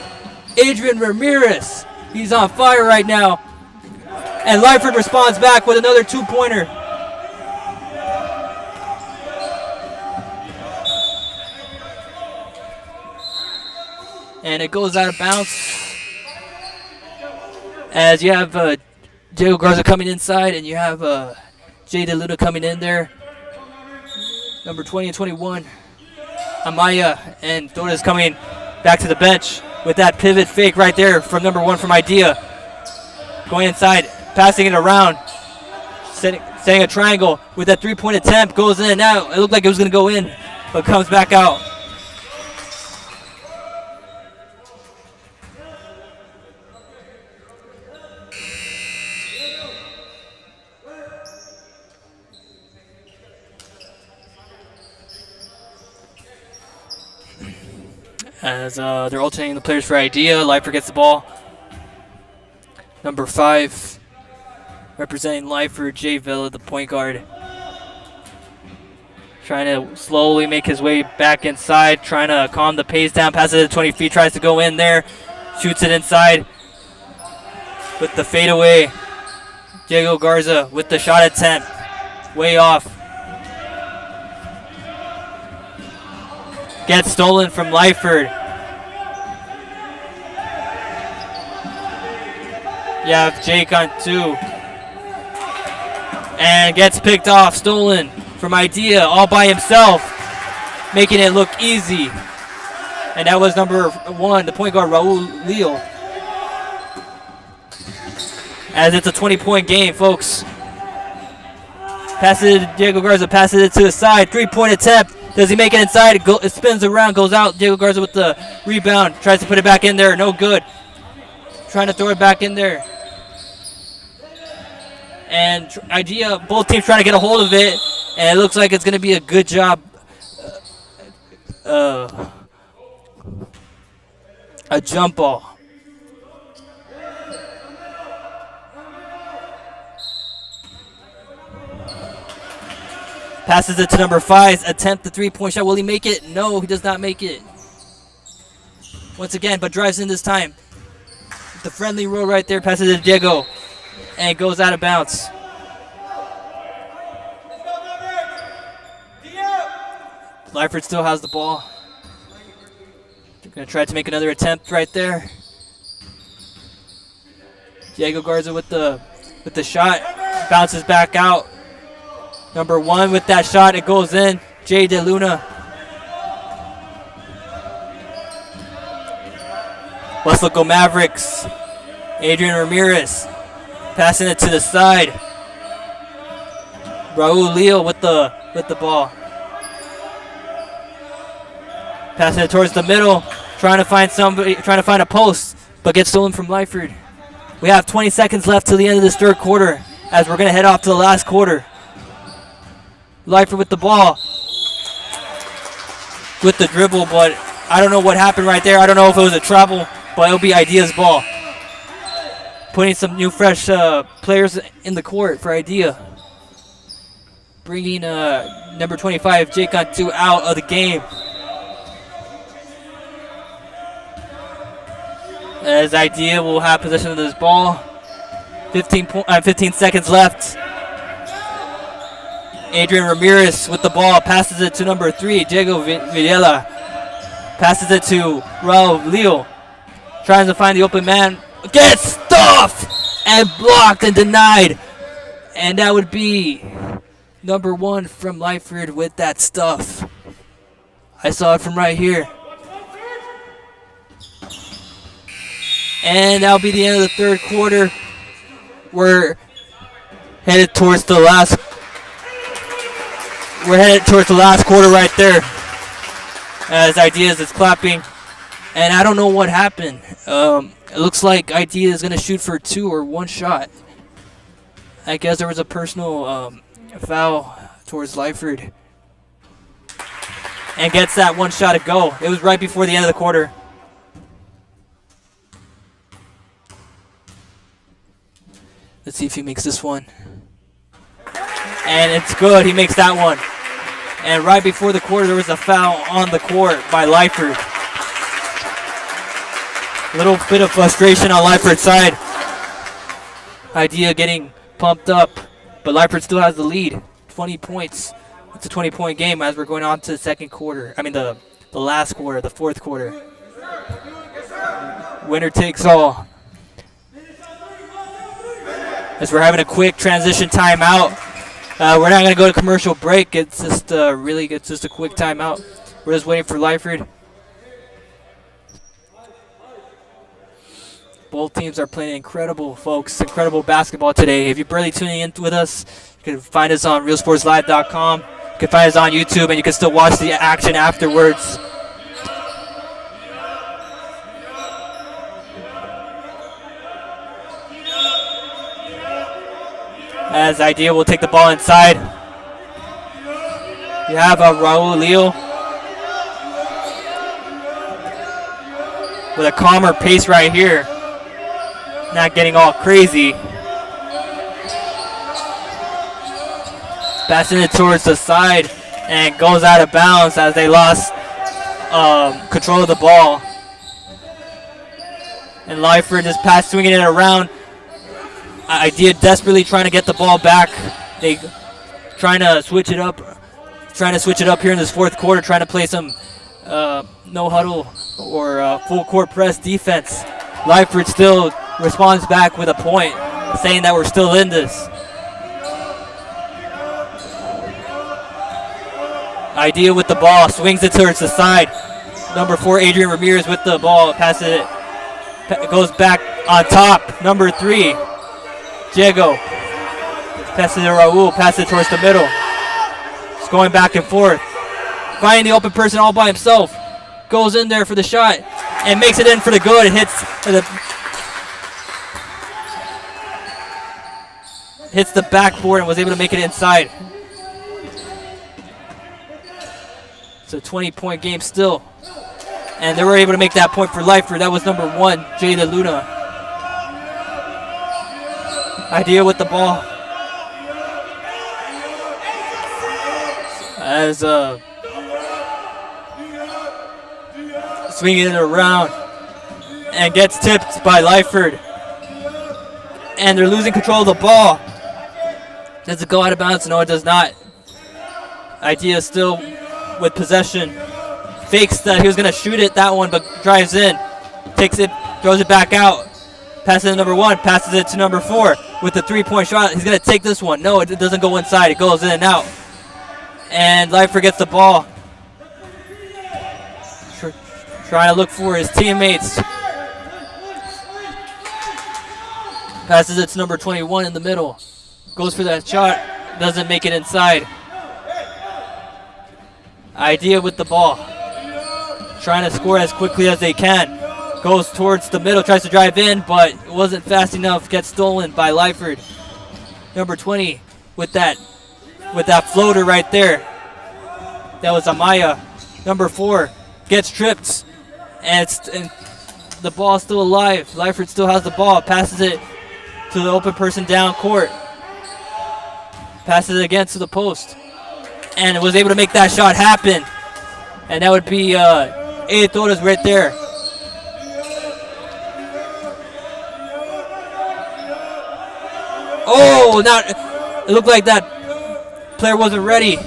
Speaker 1: Adrian Ramirez. He's on fire right now. And Lyford responds back with another 2-pointer. And it goes out of bounds. As you have Diego Garza coming inside, and you have Jay DeLuna coming in there. Number 20 and 21. Amaya and Torres coming back to the bench with that pivot fake right there from number 1 from Idea. Going inside, passing it around, setting a triangle with that 3-point attempt. Goes in and out. It looked like it was going to go in, but comes back out. As they're alternating the players for Idea, Lyford gets the ball. Number 5, representing Lyford, Jay Villa, the point guard. trying to slowly make his way back inside, trying to calm the pace down, passes it to 20 feet, tries to go in there, shoots it inside with the fadeaway. Diego Garza with the shot attempt, way off. Gets stolen from Lyford. You have Jake on 2. And gets picked off, stolen from Idea all by himself, making it look easy. And that was number 1, the point guard, Raul Leal. As it's a 20-point game, folks. Passes it to Diego Garza, passes it to the side. 3-point attempt. Does he make it inside? It spins around, goes out. Diego Garza with the rebound. Tries to put it back in there. No good. Trying to throw it back in there. And Idea, both teams trying to get a hold of it. And it looks like it's going to be a good job. A jump ball. Passes it to number 5. Attempt the 3-point shot. Will he make it? No, he does not make it. Once again, but drives in this time. The friendly roll right there. Passes it to Diego. And it goes out of bounds. Lyford still has the ball. They're going to try to make another attempt right there. Diego Garza with the shot. Bounces back out. Number 1 with that shot, it goes in. Jay DeLuna. Weslaco Mavericks. Adrian Ramirez passing it to the side. Raul Leal with the ball. Passing it towards the middle, trying to find somebody, trying to find a post, but gets stolen from Lyford. We have 20 seconds left till the end of this third quarter, as we're gonna head off to the last quarter. Lyford with the ball, with the dribble, but I don't know what happened right there. I don't know if it was a travel, but it'll be Idea's ball. Putting some new fresh players in the court for Idea. Bringing number 25, Jake Cantu, out of the game. As Idea will have possession of this ball. 15 seconds left. Adrian Ramirez with the ball, passes it to number 3, Diego Villela. Passes it to Raul Leal. Trying to find the open man. Gets stuffed and blocked and denied. And that would be number 1 from Lyford with that stuff. I saw it from right here. And that'll be the end of the third quarter. We're headed towards the last quarter right there. As Ideas is clapping. And I don't know what happened. It looks like Idea is going to shoot for 2 or 1 shot. I guess there was a personal foul towards Lyford. And gets that 1 shot to go. It was right before the end of the quarter. Let's see if he makes this one. And it's good. He makes that one. And right before the quarter, there was a foul on the court by Lyford. A little bit of frustration on Lyford's side. Idea getting pumped up, but Lyford still has the lead. 20 points. It's a 20-point game as we're going on to the second quarter. I mean the last quarter, the fourth quarter. Winner takes all. As we're having a quick transition timeout. We're not going to go to commercial break. It's just a quick timeout. We're just waiting for Lyford. Both teams are playing incredible, folks. Incredible basketball today. If you're barely tuning in with us, you can find us on realsportslive.com. You can find us on YouTube, and you can still watch the action afterwards. As Idea will take the ball inside. You have Raul Leal with a calmer pace right here. Not getting all crazy. Passing it towards the side. and goes out of bounds as they lost control of the ball. And Lyford just passed, swinging it around. Idea desperately trying to get the ball back. They trying to switch it up here in this fourth quarter, trying to play some no huddle or full court press defense. Lyford still responds back with a point, saying that we're still in this. Idea with the ball, swings it towards the side. Number 4, Adrian Ramirez with the ball, passes it. Goes back on top. Number 3, Diego. Passes it to Raul, passes it towards the middle. Just going back and forth. Finding the open person all by himself. Goes in there for the shot and makes it in for the good. It hits the backboard and was able to make it inside. It's a 20-point game still. And they were able to make that point for Lyford. That was number 1, Jada Luna. Idea with the ball. As swinging it around and gets tipped by Lyford. And they're losing control of the ball. Does it go out of bounds? No, it does not. Idea still with possession. Fakes that he was going to shoot it, that one, but drives in. Takes it, throws it back out. Passes it to number 1, passes it to number 4 with the 3-point shot. He's going to take this one. No, it doesn't go inside. It goes in and out. And Lyford gets the ball. Trying to look for his teammates. Passes it to number 21 in the middle. Goes for that shot. Doesn't make it inside. Idea with the ball. Trying to score as quickly as they can. Goes towards the middle, tries to drive in, but it wasn't fast enough. Gets stolen by Lyford. Number 20 with that floater right there. That was Amaya. Number 4 gets tripped, and the ball's still alive. Lyford still has the ball. Passes it to the open person down court. Passes it again to the post, and was able to make that shot happen. And that would be Torres right there. Oh, now it looked like that player wasn't ready.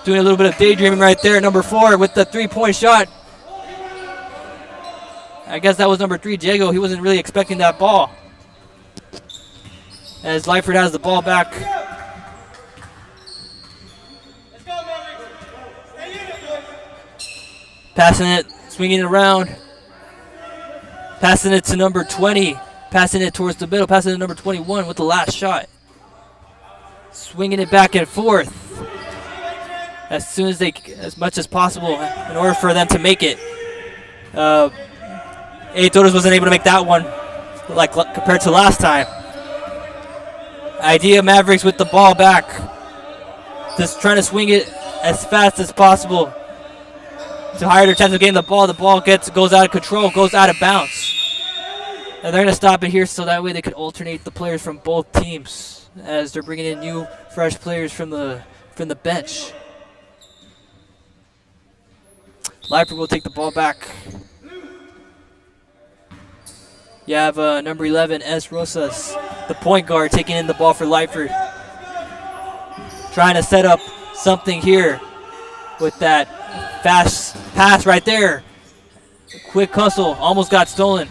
Speaker 1: Doing a little bit of daydreaming right there. Number 4 with the 3-point shot. I guess that was number 3, Diego. He wasn't really expecting that ball. As Lyford has the ball back. Passing it, swinging it around. Passing it to number 20. Passing it towards the middle. Passing it to number 21 with the last shot. Swinging it back and forth. As much as possible in order for them to make it. Torres wasn't able to make that one like compared to last time. Idea Mavericks with the ball back. Just trying to swing it as fast as possible to higher their chance of getting the ball. The ball goes out of control, goes out of bounds. And they're going to stop it here so that way they could alternate the players from both teams as they're bringing in new, fresh players from the bench. Lyford will take the ball back. You have number 11, S. Rosas, the point guard, taking in the ball for Lyford. Trying to set up something here with that fast pass right there. Quick hustle, almost got stolen.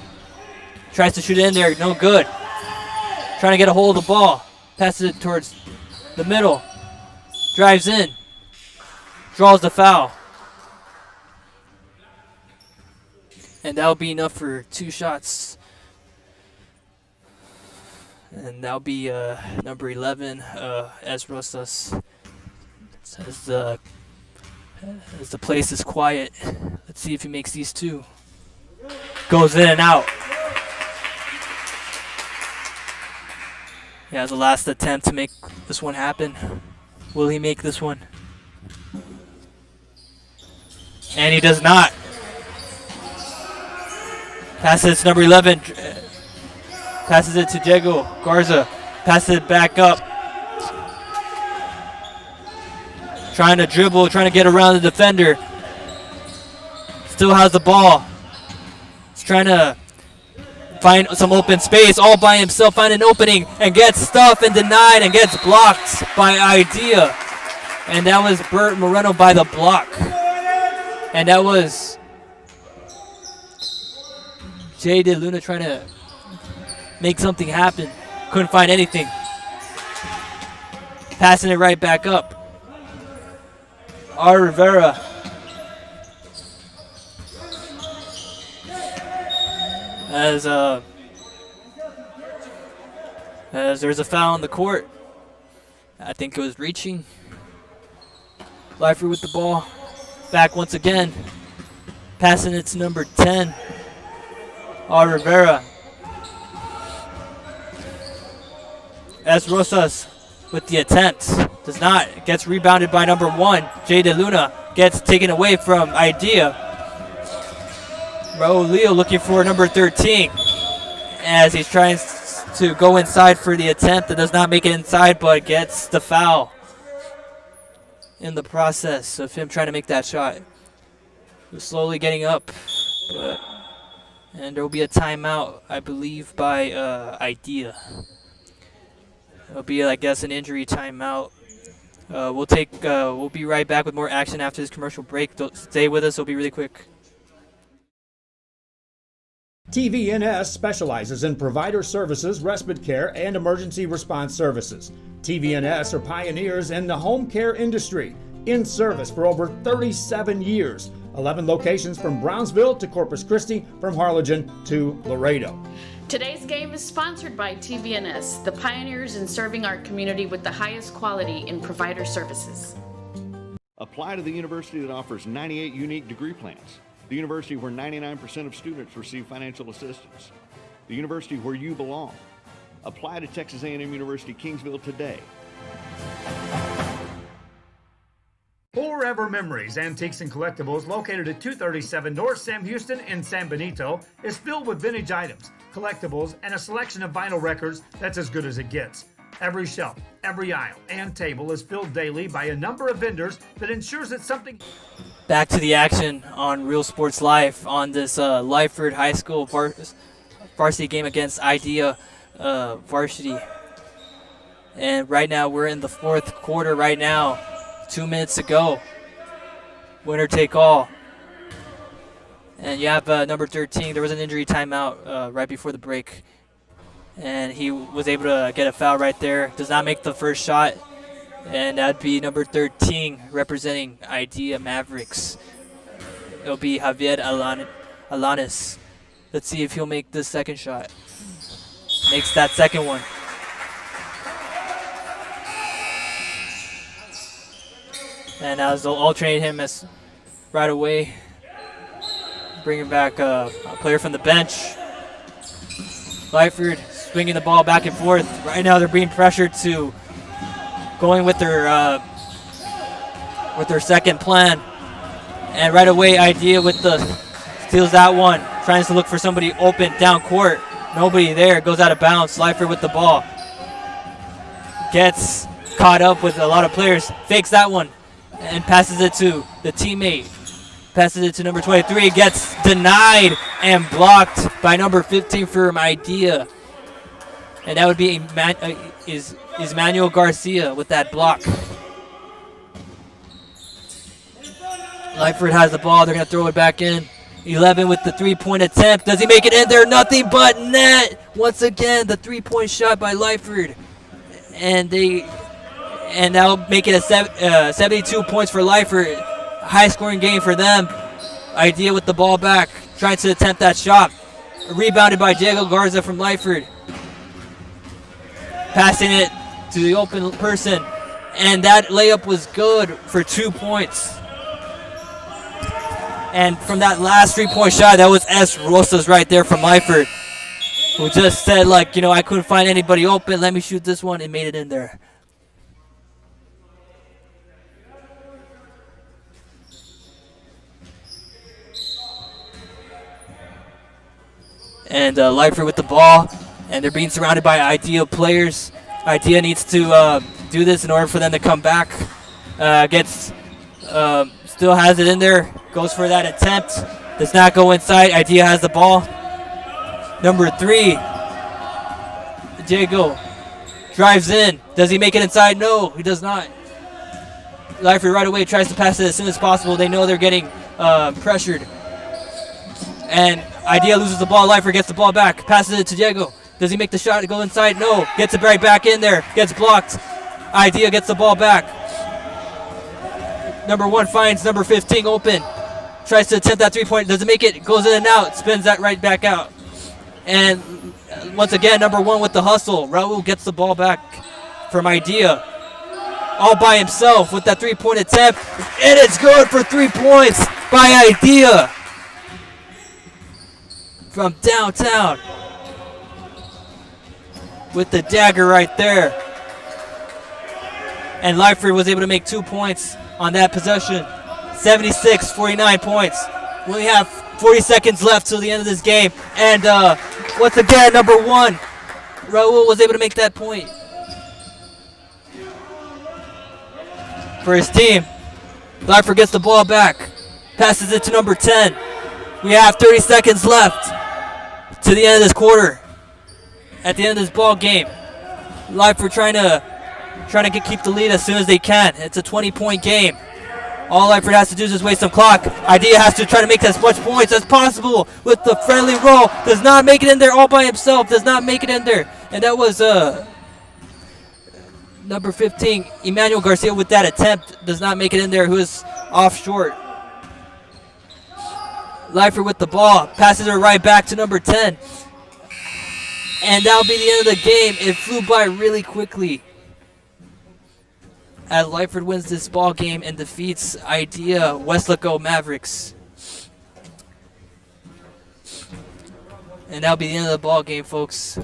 Speaker 1: Tries to shoot it in there, no good. Trying to get a hold of the ball. Passes it towards the middle. Drives in. Draws the foul. And that'll be enough for 2 shots. And that'll be number 11, as Rosas. As the place is quiet. Let's see if he makes these 2. Goes in and out. Yeah, the last attempt to make this one happen. Will he make this one? And he does not. Passes number 11. Passes it to Diego Garza. Passes it back up. trying to dribble, trying to get around the defender. Still has the ball. He's trying to find some open space all by himself, find an opening, and gets stuffed and denied and gets blocked by Idea. And that was Bert Moreno by the block. And that was Jay DeLuna trying to make something happen. Couldn't find anything. Passing it right back up. R. Rivera. As there's a foul on the court. I think it was reaching. Lyford with the ball. Back once again. Passing it to number 10. R. Rivera. S. Rosas with the attempt. Does not. Gets rebounded by number 1. Jay DeLuna gets taken away from Idea. Raul Leo looking for number 13 as he's trying to go inside for the attempt. That does not make it inside, but gets the foul in the process of him trying to make that shot. We're slowly getting up, and there will be a timeout, I believe, by Idea. It'll be, I guess, an injury timeout. We'll be right back with more action after this commercial break. Stay with us. It'll be really quick.
Speaker 8: TVNS specializes in provider services, respite care, and emergency response services. TVNS are pioneers in the home care industry, in service for over 37 years. 11 locations from Brownsville to Corpus Christi, from Harlingen to Laredo.
Speaker 9: Today's game is sponsored by TVNS, the pioneers in serving our community with the highest quality in provider services.
Speaker 10: Apply to the university that offers 98 unique degree plans. The university where 99% of students receive financial assistance. The university where you belong. Apply to Texas A&M University Kingsville today.
Speaker 2: Forever Memories, Antiques and Collectibles, located at 237 North Sam Houston in San Benito, is filled with vintage items, collectibles, and a selection of vinyl records that's as good as it gets. Every shelf, every aisle, and table is filled daily by a number of vendors that ensures that something...
Speaker 1: Back to the action on Real Sports Live on this Lyford High School varsity game against Idea varsity. And right now we're in the fourth quarter right now. 2 minutes to go. Winner take all. And you have number 13. There was an injury timeout right before the break. And he was able to get a foul right there. Does not make the first shot. And that'd be number 13 representing Idea Mavericks. It'll be Javier Alanis. Let's see if he'll make this second shot. Makes that second one. And now they'll alternate him as right away. Bringing back a player from the bench. Lyford swinging the ball back and forth. Right now they're being pressured to going with their second plan. And right away Idea with the steals that one. Trying to look for somebody open down court. Nobody there. Goes out of bounds. Lyford with the ball. Gets caught up with a lot of players. Fakes that one. And passes it to the teammate. Passes it to number 23. Gets denied and blocked by number 15 from Idea. And that would be is Manuel Garcia with that block. Lyford has the ball. They're going to throw it back in. 11 with the three-point attempt. Does he make it in there? Nothing but net. Once again, the three-point shot by Lyford. And that'll make it a 72 points for Lyford. High-scoring game for them. Idea with the ball back. Trying to attempt that shot. Rebounded by Diego Garza from Lyford. Passing it to the open person. And that layup was good for 2 points. And from that last three-point shot, that was S. Rosas right there from Lyford, who just said, I couldn't find anybody open. Let me shoot this one, and made it in there. And Lyford with the ball, and they're being surrounded by Idea players. Idea needs to do this in order for them to come back. Gets still has it in there. Goes for that attempt. Does not go inside. Idea has the ball. Number 3. Diego drives in. Does he make it inside? No, he does not. Lyford right away tries to pass it as soon as possible. They know they're getting pressured. And Idea loses the ball. Lyford gets the ball back. Passes it to Diego. Does he make the shot to go inside? No. Gets it right back in there. Gets blocked. Idea gets the ball back. Number 1 finds number 15 open. Tries to attempt that 3-point. Doesn't make it. Goes in and out. Spins that right back out. And once again, number 1 with the hustle. Raul gets the ball back from Idea. All by himself with that 3-point attempt. And it's good for 3 points by Idea. From downtown. With the dagger right there. And Lyford was able to make 2 points on that possession. 76-49 points. We only have 40 seconds left till the end of this game. And once again, number 1, Raul was able to make that point for his team. Lyford gets the ball back. Passes it to number 10. We have 30 seconds left to the end of this quarter. At the end of this ball game, Lyford trying to keep the lead as soon as they can. It's a 20-point game. All Lyford has to do is just waste some clock. Idea has to try to make as much points as possible with the friendly roll. Does not make it in there all by himself. Does not make it in there. And that was number 15, Emmanuel Garcia with that attempt. Does not make it in there. Who is off short. Lyford with the ball. Passes it right back to number 10. And that'll be the end of the game. It flew by really quickly. As Lyford wins this ball game and defeats Idea Weslaco Mavericks. And that'll be the end of the ball game, folks.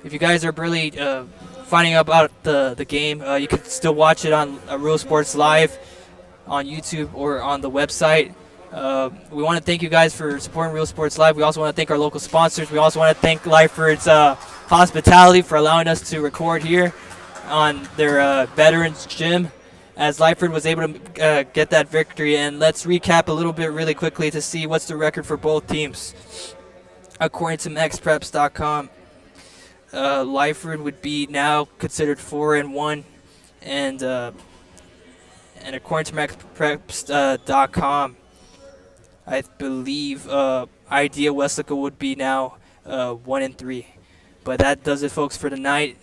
Speaker 1: If you guys are really finding out about the game, you can still watch it on Real Sports Live on YouTube or on the website. We want to thank you guys for supporting Real Sports Live. We also want to thank our local sponsors. We also want to thank Lyford's hospitality for allowing us to record here on their Veterans Gym, as Lyford was able to get that victory. And let's recap a little bit really quickly to see what's the record for both teams. According to MaxPreps.com, Lyford would be now considered 4-1, and according to MaxPreps.com, I believe Idea Weslaco would be now 1-3. But that does it, folks, for tonight.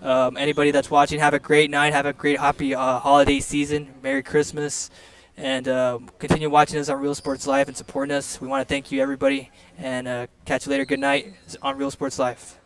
Speaker 1: Anybody that's watching, have a great night. Have a great, happy holiday season. Merry Christmas. And continue watching us on Real Sports Live and supporting us. We want to thank you, everybody. And catch you later. Good night on Real Sports Live.